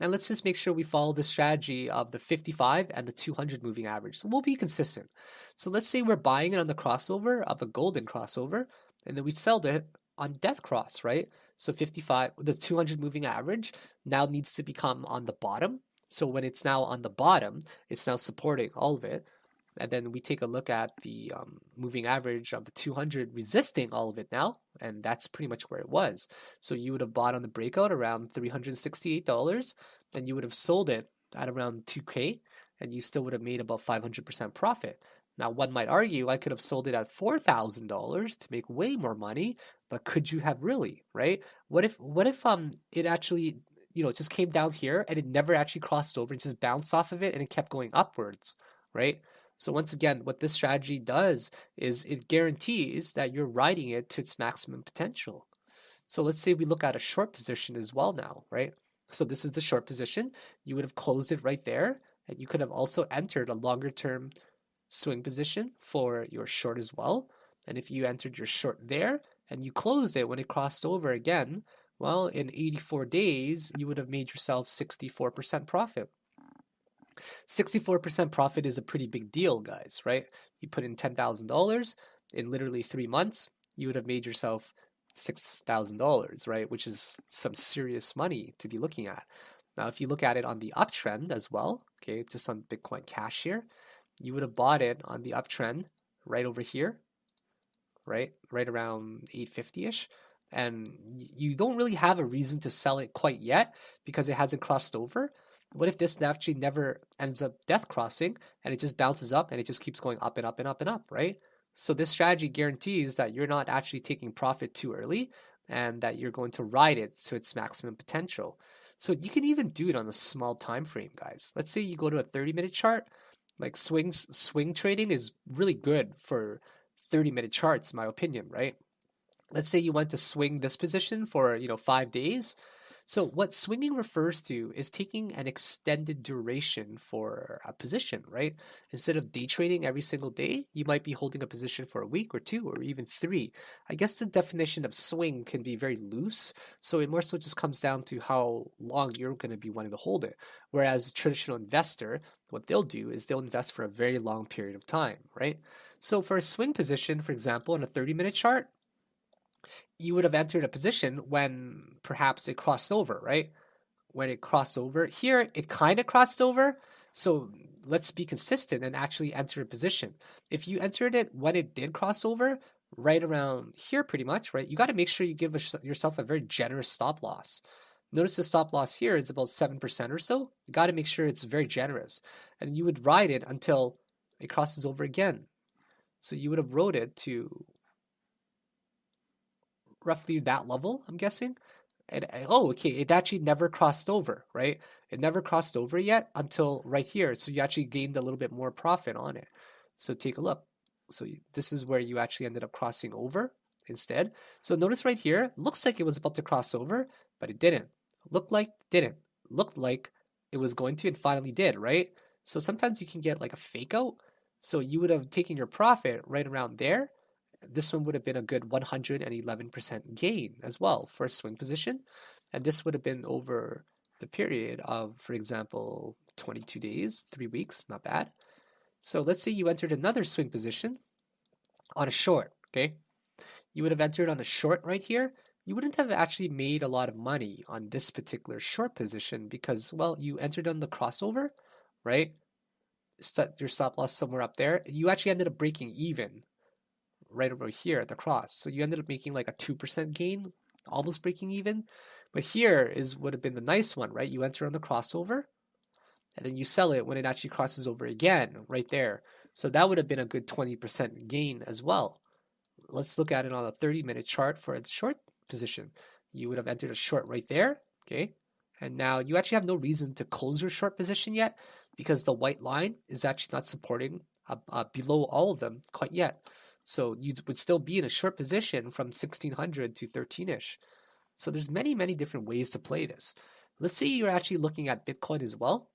and let's just make sure we follow the strategy of the 55 and the 200 moving average. So we'll be consistent. So let's say we're buying it on the crossover of a golden crossover, and then we sell it on death cross, right? So 55, the 200 moving average now needs to become on the bottom. So when it's now on the bottom, it's now supporting all of it. And then we take a look at the moving average of the 200 resisting all of it now, and that's pretty much where it was. So you would have bought on the breakout around $368, and you would have sold it at around 2K, and you still would have made about 500% profit. Now, one might argue I could have sold it at $4,000 to make way more money, but could you have really, right? What if it actually, just came down here and it never actually crossed over and just bounced off of it and it kept going upwards, right? So once again, what this strategy does is it guarantees that you're riding it to its maximum potential. So let's say we look at a short position as well now, right? So this is the short position. You would have closed it right there, and you could have also entered a longer term swing position for your short as well. And if you entered your short there and you closed it when it crossed over again, well, in 84 days, you would have made yourself 64% profit. 64% profit is a pretty big deal, guys, right? You put in $10,000 in literally 3 months, you would have made yourself $6,000, right? Which is some serious money to be looking at. Now, if you look at it on the uptrend as well, okay, just on Bitcoin Cash here, you would have bought it on the uptrend right over here, right around 850-ish. And you don't really have a reason to sell it quite yet because it hasn't crossed over. What if this actually never ends up death crossing and it just bounces up and it just keeps going up and up and up and up, right? So this strategy guarantees that you're not actually taking profit too early and that you're going to ride it to its maximum potential. So you can even do it on a small time frame, guys. Let's say you go to a 30-minute chart. Like swing trading is really good for 30-minute charts, in my opinion, right? Let's say you want to swing this position for 5 days. So what swinging refers to is taking an extended duration for a position, right? Instead of day trading every single day, you might be holding a position for a week or 2 or even 3. I guess the definition of swing can be very loose, so it more so just comes down to how long you're going to be wanting to hold it. Whereas a traditional investor, what they'll do is they'll invest for a very long period of time, right? So for a swing position, for example, on a 30-minute chart, you would have entered a position when perhaps it crossed over, right? When it crossed over here, it kind of crossed over. So let's be consistent and actually enter a position. If you entered it when it did cross over, right around here, pretty much, right? You got to make sure you give yourself a very generous stop loss. Notice the stop loss here is about 7% or so. You got to make sure it's very generous. And you would ride it until it crosses over again. So you would have rode it to roughly that level, I'm guessing. And okay, it actually never crossed over, right? It never crossed over yet until right here. So you actually gained a little bit more profit on it. So take a look. So this is where you actually ended up crossing over instead. So notice right here, looks like it was about to cross over, but it didn't. Looked like didn't. Looked like it was going to and finally did, right? So sometimes you can get like a fake out. So you would have taken your profit right around there. This one would have been a good 111% gain as well for a swing position. And this would have been over the period of, for example, 22 days, 3 weeks, not bad. So let's say you entered another swing position on a short, okay? You would have entered on a short right here. You wouldn't have actually made a lot of money on this particular short position because, well, you entered on the crossover, right? Set your stop loss somewhere up there. You actually ended up breaking even right over here at the cross. So you ended up making like a 2% gain, almost breaking even. But here is would have been the nice one, right? You enter on the crossover and then you sell it when it actually crosses over again right there. So that would have been a good 20% gain as well. Let's look at it on a 30-minute chart for its short position. You would have entered a short right there, okay? And now you actually have no reason to close your short position yet because the white line is actually not supporting below all of them quite yet. So you would still be in a short position from 1600 to 13-ish. So there's many, many different ways to play this. Let's say you're actually looking at Bitcoin as well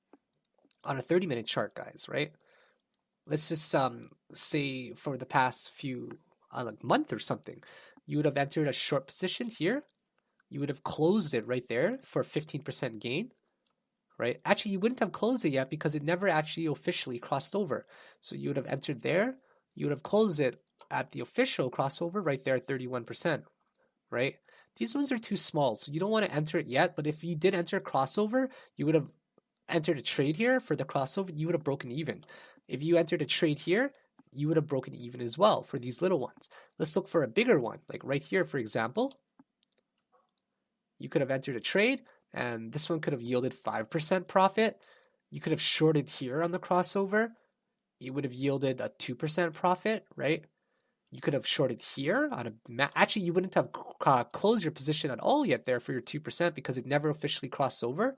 on a 30-minute chart, guys, right? Let's just say for the past few like month or something, you would have entered a short position here. You would have closed it right there for 15% gain, right? Actually, you wouldn't have closed it yet because it never actually officially crossed over. So you would have entered there. You would have closed it at the official crossover right there at 31%, right? These ones are too small, so you don't want to enter it yet. But if you did enter a crossover, you would have entered a trade here for the crossover, you would have broken even. If you entered a trade here, you would have broken even as well for these little ones. Let's look for a bigger one, like right here, for example. You could have entered a trade, and this one could have yielded 5% profit. You could have shorted here on the crossover. You would have yielded a 2% profit, right? You could have shorted here on a actually you wouldn't have closed your position at all yet there for your 2% because it never officially crossed over.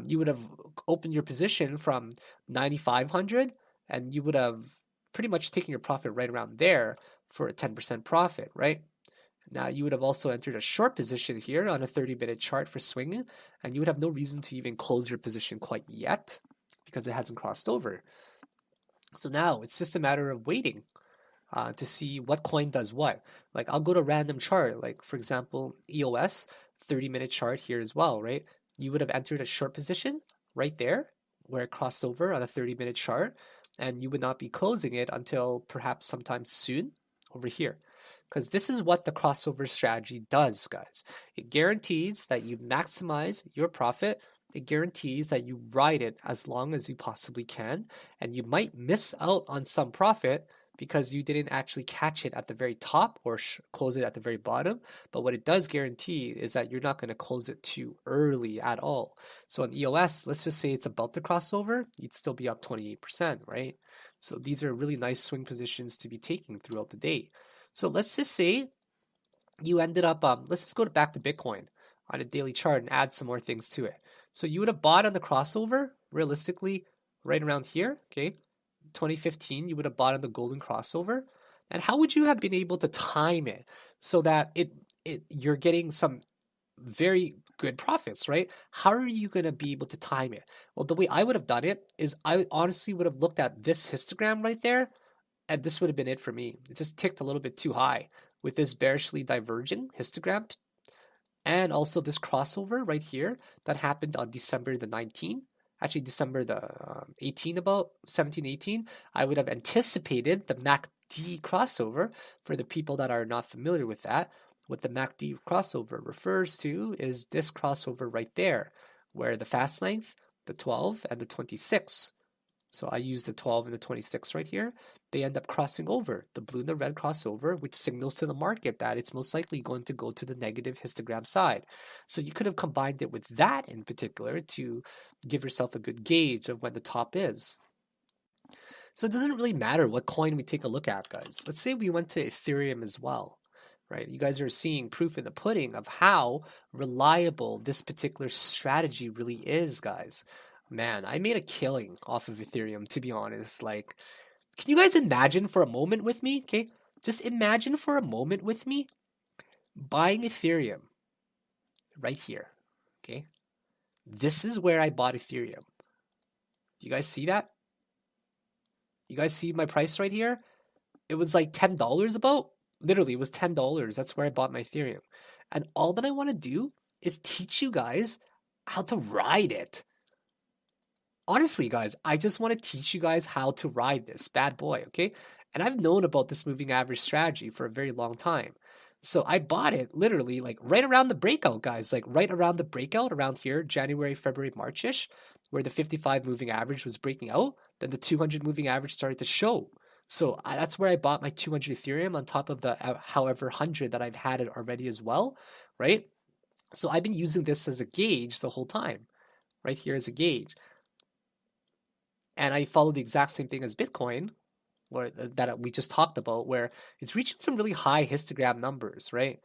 You would have opened your position from 9,500 and you would have pretty much taken your profit right around there for a 10% profit, right? Now you would have also entered a short position here on a 30-minute chart for swinging, and you would have no reason to even close your position quite yet because it hasn't crossed over. So now it's just a matter of waiting to see what coin does what. Like I'll go to random chart, like for example, EOS 30-minute chart here as well, right? You would have entered a short position right there where it crossed over on a 30-minute chart, and you would not be closing it until perhaps sometime soon over here. Because this is what the crossover strategy does, guys. It guarantees that you maximize your profit. It guarantees that you ride it as long as you possibly can, and you might miss out on some profit because you didn't actually catch it at the very top or close it at the very bottom. But what it does guarantee is that you're not going to close it too early at all. So in EOS, let's just say it's about to crossover, you'd still be up 28%, right? So these are really nice swing positions to be taking throughout the day. So let's just say you ended up, let's just go back to Bitcoin on a daily chart and add some more things to it. So you would have bought on the crossover, realistically, right around here, okay? 2015, you would have bought on the golden crossover. And how would you have been able to time it so that you're getting some very good profits, right? How are you going to be able to time it? Well, the way I would have done it is I honestly would have looked at this histogram right there, and this would have been it for me. It just ticked a little bit too high with this bearishly diverging histogram and also this crossover right here that happened on December the 19th. Actually, December the 18th, about 17, 18. I would have anticipated the MACD crossover. For the people that are not familiar with that, what the MACD crossover refers to is this crossover right there, where the fast length, the 12 and the 26. So I use the 12 and the 26 right here. They end up crossing over. The blue and the red crossover, which signals to the market that it's most likely going to go to the negative histogram side. So you could have combined it with that in particular to give yourself a good gauge of when the top is. So it doesn't really matter what coin we take a look at, guys. Let's say we went to Ethereum as well, right? You guys are seeing proof in the pudding of how reliable this particular strategy really is, guys. Man, I made a killing off of Ethereum, to be honest. Like, can you guys imagine for a moment with me? Okay, just imagine for a moment with me buying Ethereum right here. Okay, this is where I bought Ethereum. Do you guys see that? You guys see my price right here? It was like $10 about. Literally, it was $10. That's where I bought my Ethereum. And all that I want to do is teach you guys how to ride it. Honestly, guys, I just want to teach you guys how to ride this bad boy, okay? And I've known about this moving average strategy for a very long time. So I bought it literally like right around the breakout, guys, like right around the breakout around here, January, February, March-ish, where the 55 moving average was breaking out. Then the 200 moving average started to show. So that's where I bought my 200 Ethereum on top of the however 100 that I've had it already as well, right? So I've been using this as a gauge the whole time, right here as a gauge. And I follow the exact same thing as Bitcoin, where that we just talked about, where it's reaching some really high histogram numbers, right?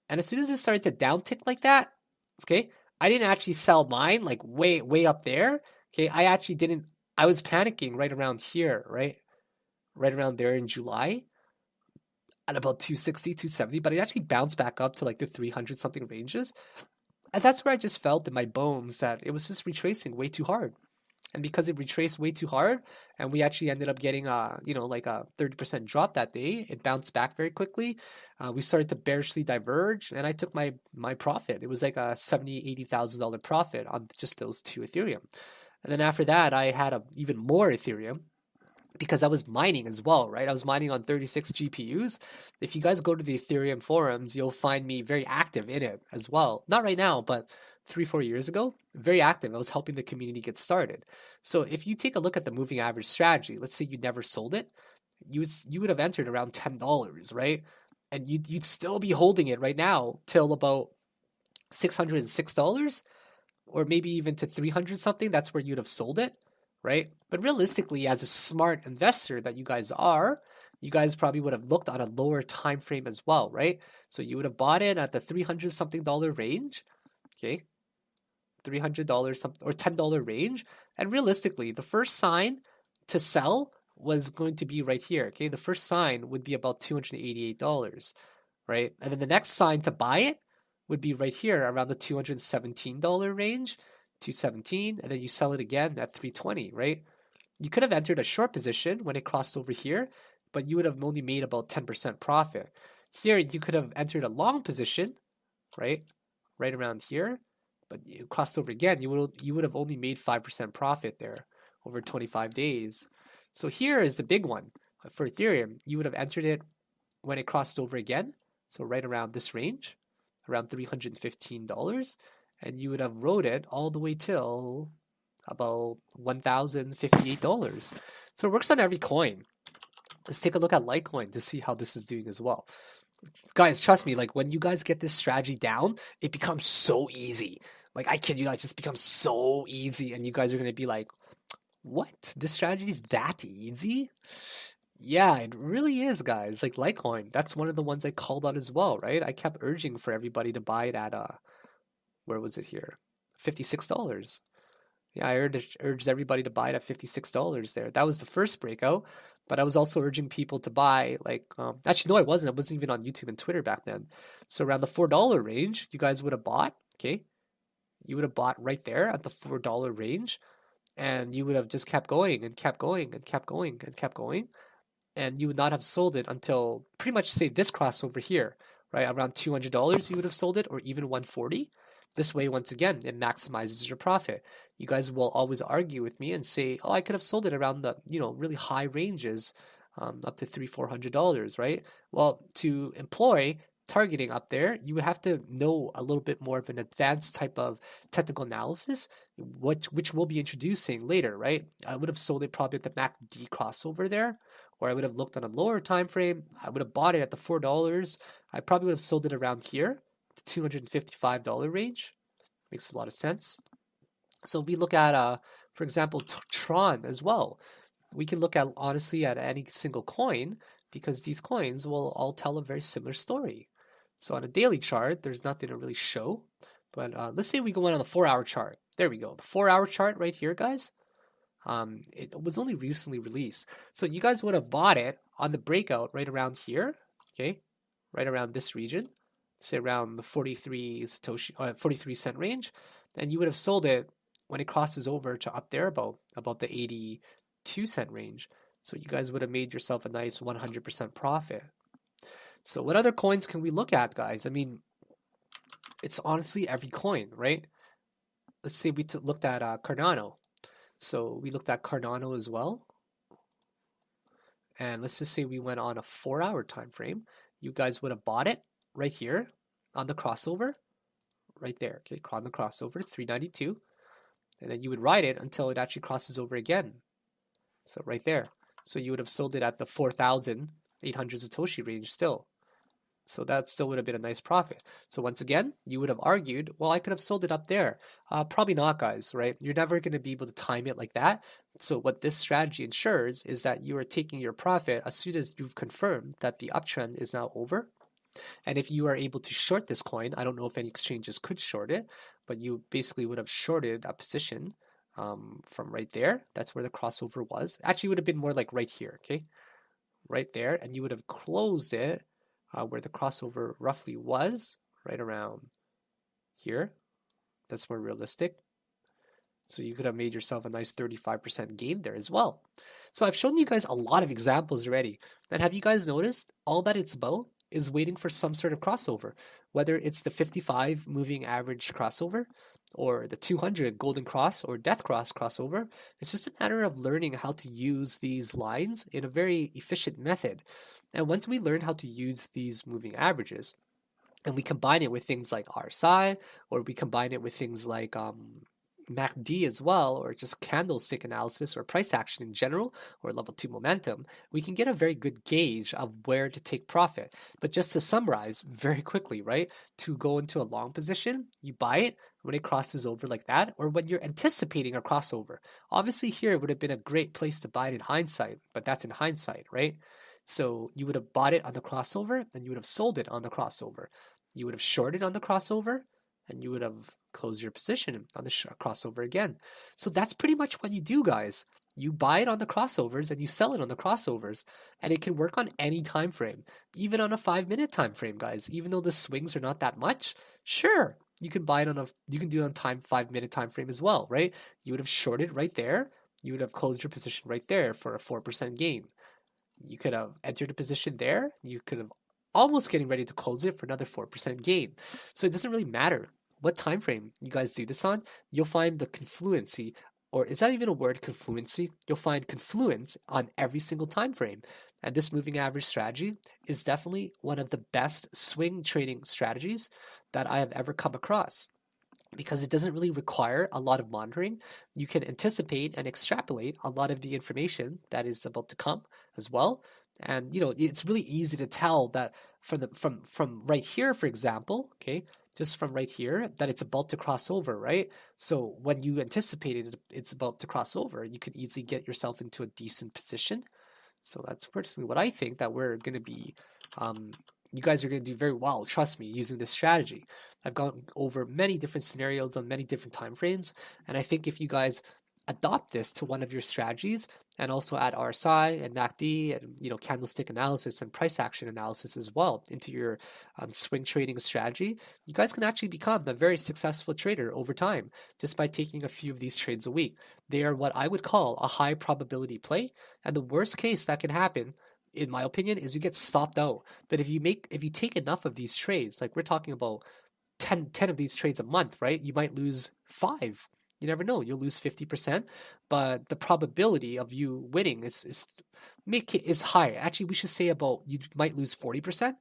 And as soon as it started to downtick like that, okay, I didn't actually sell mine like way up there. Okay, I actually didn't. I was panicking right around here, right, right around there in July at about 260, 270, but it actually bounced back up to like the 300 something ranges. And that's where I just felt in my bones that it was just retracing way too hard. And because it retraced way too hard, and we actually ended up getting like a 30% drop that day, it bounced back very quickly. We started to bearishly diverge, and I took my profit. It was like a $70,000-$80,000 profit on just those two Ethereum. And then after that, I had even more Ethereum because I was mining as well, right? I was mining on 36 GPUs. If you guys go to the Ethereum forums, you'll find me very active in it as well. Not right now, but 3-4 years ago, very active. I was helping the community get started. So if you take a look at the moving average strategy, let's say you never sold it, you would have entered around $10, right? And you'd still be holding it right now till about $606, or maybe even to 300 something. That's where you'd have sold it, right? But realistically, as a smart investor that you guys are, you guys probably would have looked on a lower time frame as well, right? So you would have bought it at the 300 something dollar range, okay? $300 something or $10 range. And realistically, the first sign to sell was going to be right here, okay? The first sign would be about $288, right? And then the next sign to buy it would be right here around the $217 range, 217, and then you sell it again at 320, right? You could have entered a short position when it crossed over here, but you would have only made about 10% profit. Here, you could have entered a long position, right? Right around here, but you crossed over again, you would have only made 5% profit there over 25 days. So here is the big one. For Ethereum, you would have entered it when it crossed over again, so right around this range, around $315, and you would have rode it all the way till about $1,058. So it works on every coin. Let's take a look at Litecoin to see how this is doing as well. Guys, trust me, like when you guys get this strategy down, it becomes so easy. Like I kid you not, it just becomes so easy, and you guys are gonna be like, what? This strategy is that easy? Yeah, it really is, guys. Like Litecoin, that's one of the ones I called out as well, right? I kept urging for everybody to buy it at where was it here? $56. Yeah, I urged everybody to buy it at $56 there. That was the first breakout, but I was also urging people to buy like actually no, I wasn't. I wasn't even on YouTube and Twitter back then. So around the $4 range, you guys would have bought, okay? You would have bought right there at the $4 range, and you would have just kept going and kept going and kept going and kept going, and you would not have sold it until pretty much say this crossover here, right? Around $200 you would have sold it, or even 140. This way, once again, it maximizes your profit. You guys will always argue with me and say, "Oh, I could have sold it around the really high ranges, up to $300-$400, right?" Well, to employ targeting up there, you would have to know a little bit more of an advanced type of technical analysis, which we'll be introducing later, right? I would have sold it probably at the MACD crossover there, or I would have looked on a lower time frame. I would have bought it at the $4. I probably would have sold it around here, the $255 range. Makes a lot of sense. So we look at, for example, Tron as well. We can look at honestly at any single coin because these coins will all tell a very similar story. So on a daily chart, there's nothing to really show. But let's say we go on the 4-hour chart. There we go. The 4-hour chart right here, guys. It was only recently released. So you guys would have bought it on the breakout right around here, okay? Right around this region, say around the 43 Satoshi, 43 cent range, and you would have sold it when it crosses over to up there about the 82 cent range. So you guys would have made yourself a nice 100% profit. So what other coins can we look at, guys? I mean, it's honestly every coin, right? Let's say we looked at Cardano. So we looked at Cardano as well. And let's just say we went on a 4-hour time frame. You guys would have bought it right here on the crossover, right there, okay, on the crossover, 392. And then you would ride it until it actually crosses over again. So right there. So you would have sold it at the 4,800 Satoshi range still. So that still would have been a nice profit. So once again, you would have argued, well, I could have sold it up there. Probably not, guys, right? You're never going to be able to time it like that. So what this strategy ensures is that you are taking your profit as soon as you've confirmed that the uptrend is now over. And if you are able to short this coin, I don't know if any exchanges could short it, but you basically would have shorted a position from right there. That's where the crossover was. Actually, it would have been more like right here, okay? Right there. And you would have closed it where the crossover roughly was, right around here. That's more realistic. So you could have made yourself a nice 35% gain there as well. So I've shown you guys a lot of examples already. And have you guys noticed all that it's about is waiting for some sort of crossover, whether it's the 55 moving average crossover or the 200 golden cross or death cross crossover. It's just a matter of learning how to use these lines in a very efficient method. And once we learn how to use these moving averages, and we combine it with things like RSI, or we combine it with things like MACD as well, or just candlestick analysis or price action in general, or level 2 momentum, we can get a very good gauge of where to take profit. But just to summarize very quickly, right? To go into a long position, you buy it when it crosses over like that, or when you're anticipating a crossover. Obviously, here it would have been a great place to buy it in hindsight, but that's in hindsight, right? So you would have bought it on the crossover and you would have sold it on the crossover. You would have shorted on the crossover and you would have closed your position on the crossover again. So that's pretty much what you do, guys. You buy it on the crossovers and you sell it on the crossovers, and it can work on any time frame, even on a 5-minute time frame, guys. Even though the swings are not that much, sure, you can buy it on you can do it on 5-minute time frame as well, right? You would have shorted right there. You would have closed your position right there for a 4% gain. You could have entered a position there. You could have almost getting ready to close it for another 4% gain. So it doesn't really matter what time frame you guys do this on. You'll find the confluency, or is that even a word, confluency? You'll find confluence on every single time frame. And this moving average strategy is definitely one of the best swing trading strategies that I have ever come across, because it doesn't really require a lot of monitoring. You can anticipate and extrapolate a lot of the information that is about to come as well. And it's really easy to tell that from right here, for example, okay, just from right here, that it's about to cross over, right? So when you anticipated it's about to cross over, you could easily get yourself into a decent position. So that's personally what I think that we're going to be. You guys are going to do very well, trust me, using this strategy. I've gone over many different scenarios on many different time frames, and I think if you guys adopt this to one of your strategies and also add RSI and MACD and candlestick analysis and price action analysis as well into your swing trading strategy, you guys can actually become a very successful trader over time just by taking a few of these trades a week. They are what I would call a high probability play, and the worst case that can happen, in my opinion, is you get stopped out. But if you take enough of these trades, like we're talking about 10 of these trades a month, right? You might lose 5. You never know. You'll lose 50%, but the probability of you winning is higher. Actually, we should say about you might lose 40%.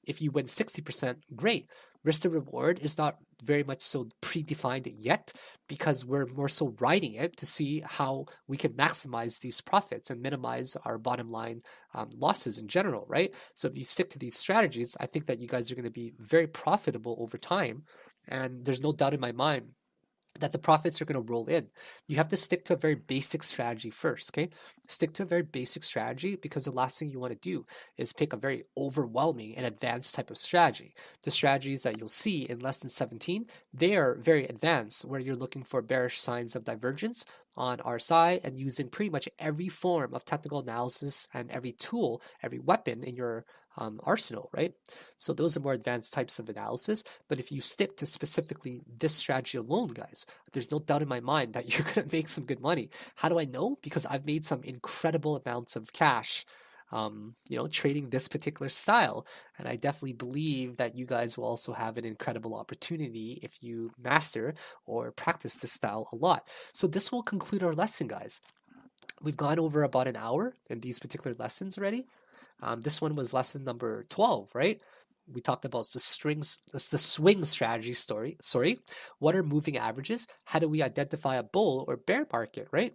If you win 60%, great. Risk to reward is not very much so predefined yet, because we're more so riding it to see how we can maximize these profits and minimize our bottom line losses in general, right? So if you stick to these strategies, I think that you guys are going to be very profitable over time. And there's no doubt in my mind that the profits are going to roll in. You have to stick to a very basic strategy first, okay? Stick to a very basic strategy, because the last thing you want to do is pick a very overwhelming and advanced type of strategy. The strategies that you'll see in lesson 17, they are very advanced, where you're looking for bearish signs of divergence on RSI and using pretty much every form of technical analysis and every tool, every weapon in your arsenal, right? So those are more advanced types of analysis. But if you stick to specifically this strategy alone, guys, there's no doubt in my mind that you're going to make some good money. How do I know? Because I've made some incredible amounts of cash trading this particular style. And I definitely believe that you guys will also have an incredible opportunity if you master or practice this style a lot. So this will conclude our lesson, guys. We've gone over about an hour in these particular lessons already. This one was lesson number 12, right? We talked about the swing strategy story. Sorry, what are moving averages? How do we identify a bull or bear market, right?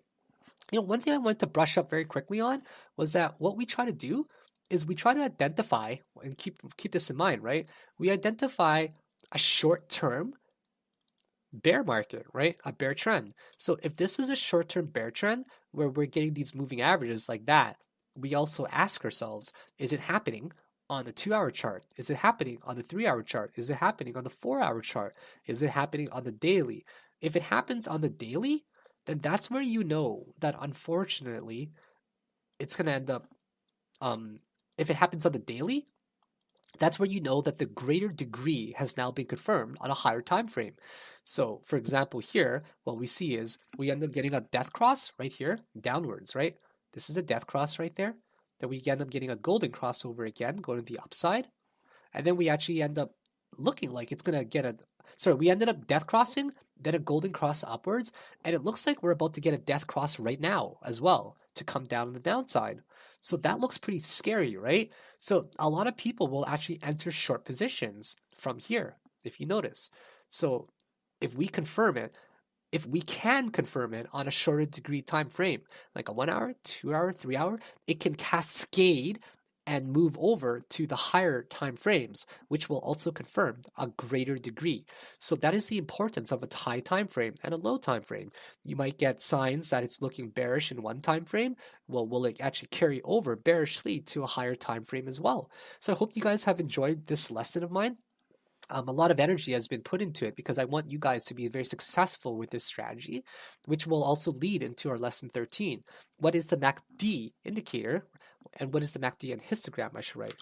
One thing I wanted to brush up very quickly on was that what we try to do is we try to identify and keep this in mind, right? We identify a short-term bear market, right? A bear trend. So if this is a short-term bear trend where we're getting these moving averages like that, we also ask ourselves, is it happening on the 2 hour chart? Is it happening on the 3 hour chart? Is it happening on the 4 hour chart? Is it happening on the daily? If it happens on the daily, then that's where you know that unfortunately it's going to end up, um, if it happens on the daily, that's where you know that the greater degree has now been confirmed on a higher time frame. So, for example, here, what we see is we end up getting a death cross right here, downwards, right? This is a death cross right there. Then we end up getting a golden crossover again, going to the upside. And then we actually end up looking like it's going to get a. Sorry, we ended up death crossing, then a golden cross upwards, and it looks like we're about to get a death cross right now as well to come down on the downside. So that looks pretty scary, right? So a lot of people will actually enter short positions from here, if you notice. So if we confirm it, if we can confirm it on a shorter degree time frame, like a 1 hour, 2 hour, 3 hour, it can cascade and move over to the higher time frames, which will also confirm a greater degree. So that is the importance of a high time frame and a low time frame. You might get signs that it's looking bearish in one time frame. Well, will it actually carry over bearishly to a higher time frame as well? So I hope you guys have enjoyed this lesson of mine. A lot of energy has been put into it because I want you guys to be very successful with this strategy, which will also lead into our lesson 13. What is the MACD indicator and what is the MACD and histogram, I should write?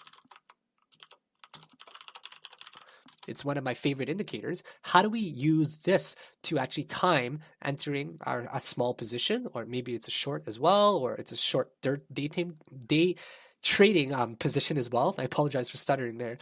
It's one of my favorite indicators. How do we use this to actually time entering a small position, or maybe it's a short as well, or it's a short day trading position as well. I apologize for stuttering there.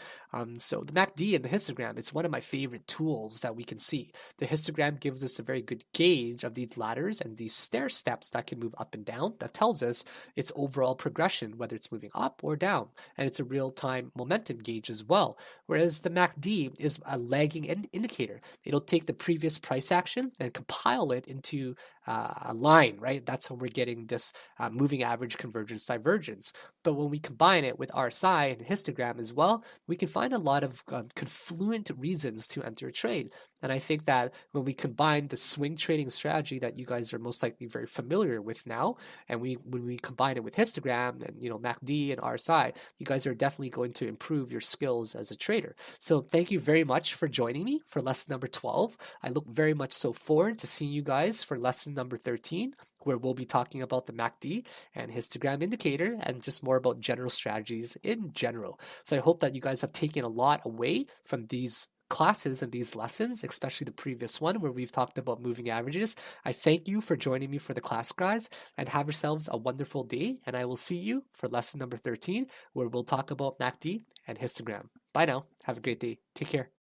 So the MACD and the histogram, it's one of my favorite tools that we can see. The histogram gives us a very good gauge of these ladders and these stair steps that can move up and down. That tells us its overall progression, whether it's moving up or down. And it's a real-time momentum gauge as well. Whereas the MACD is a lagging indicator. It'll take the previous price action and compile it into a line, right? That's how we're getting this moving average convergence divergence. But when we combine it with RSI and histogram as well, we can find a lot of confluent reasons to enter a trade. And I think that when we combine the swing trading strategy that you guys are most likely very familiar with now, and when we combine it with histogram and MACD and RSI, you guys are definitely going to improve your skills as a trader. So thank you very much for joining me for lesson number 12. I look very much so forward to seeing you guys for lesson number 13, where we'll be talking about the MACD and histogram indicator and just more about general strategies in general. So I hope that you guys have taken a lot away from these classes and these lessons, especially the previous one where we've talked about moving averages. I thank you for joining me for the class, guys, and have yourselves a wonderful day. And I will see you for lesson number 13, where we'll talk about MACD and histogram. Bye now. Have a great day. Take care.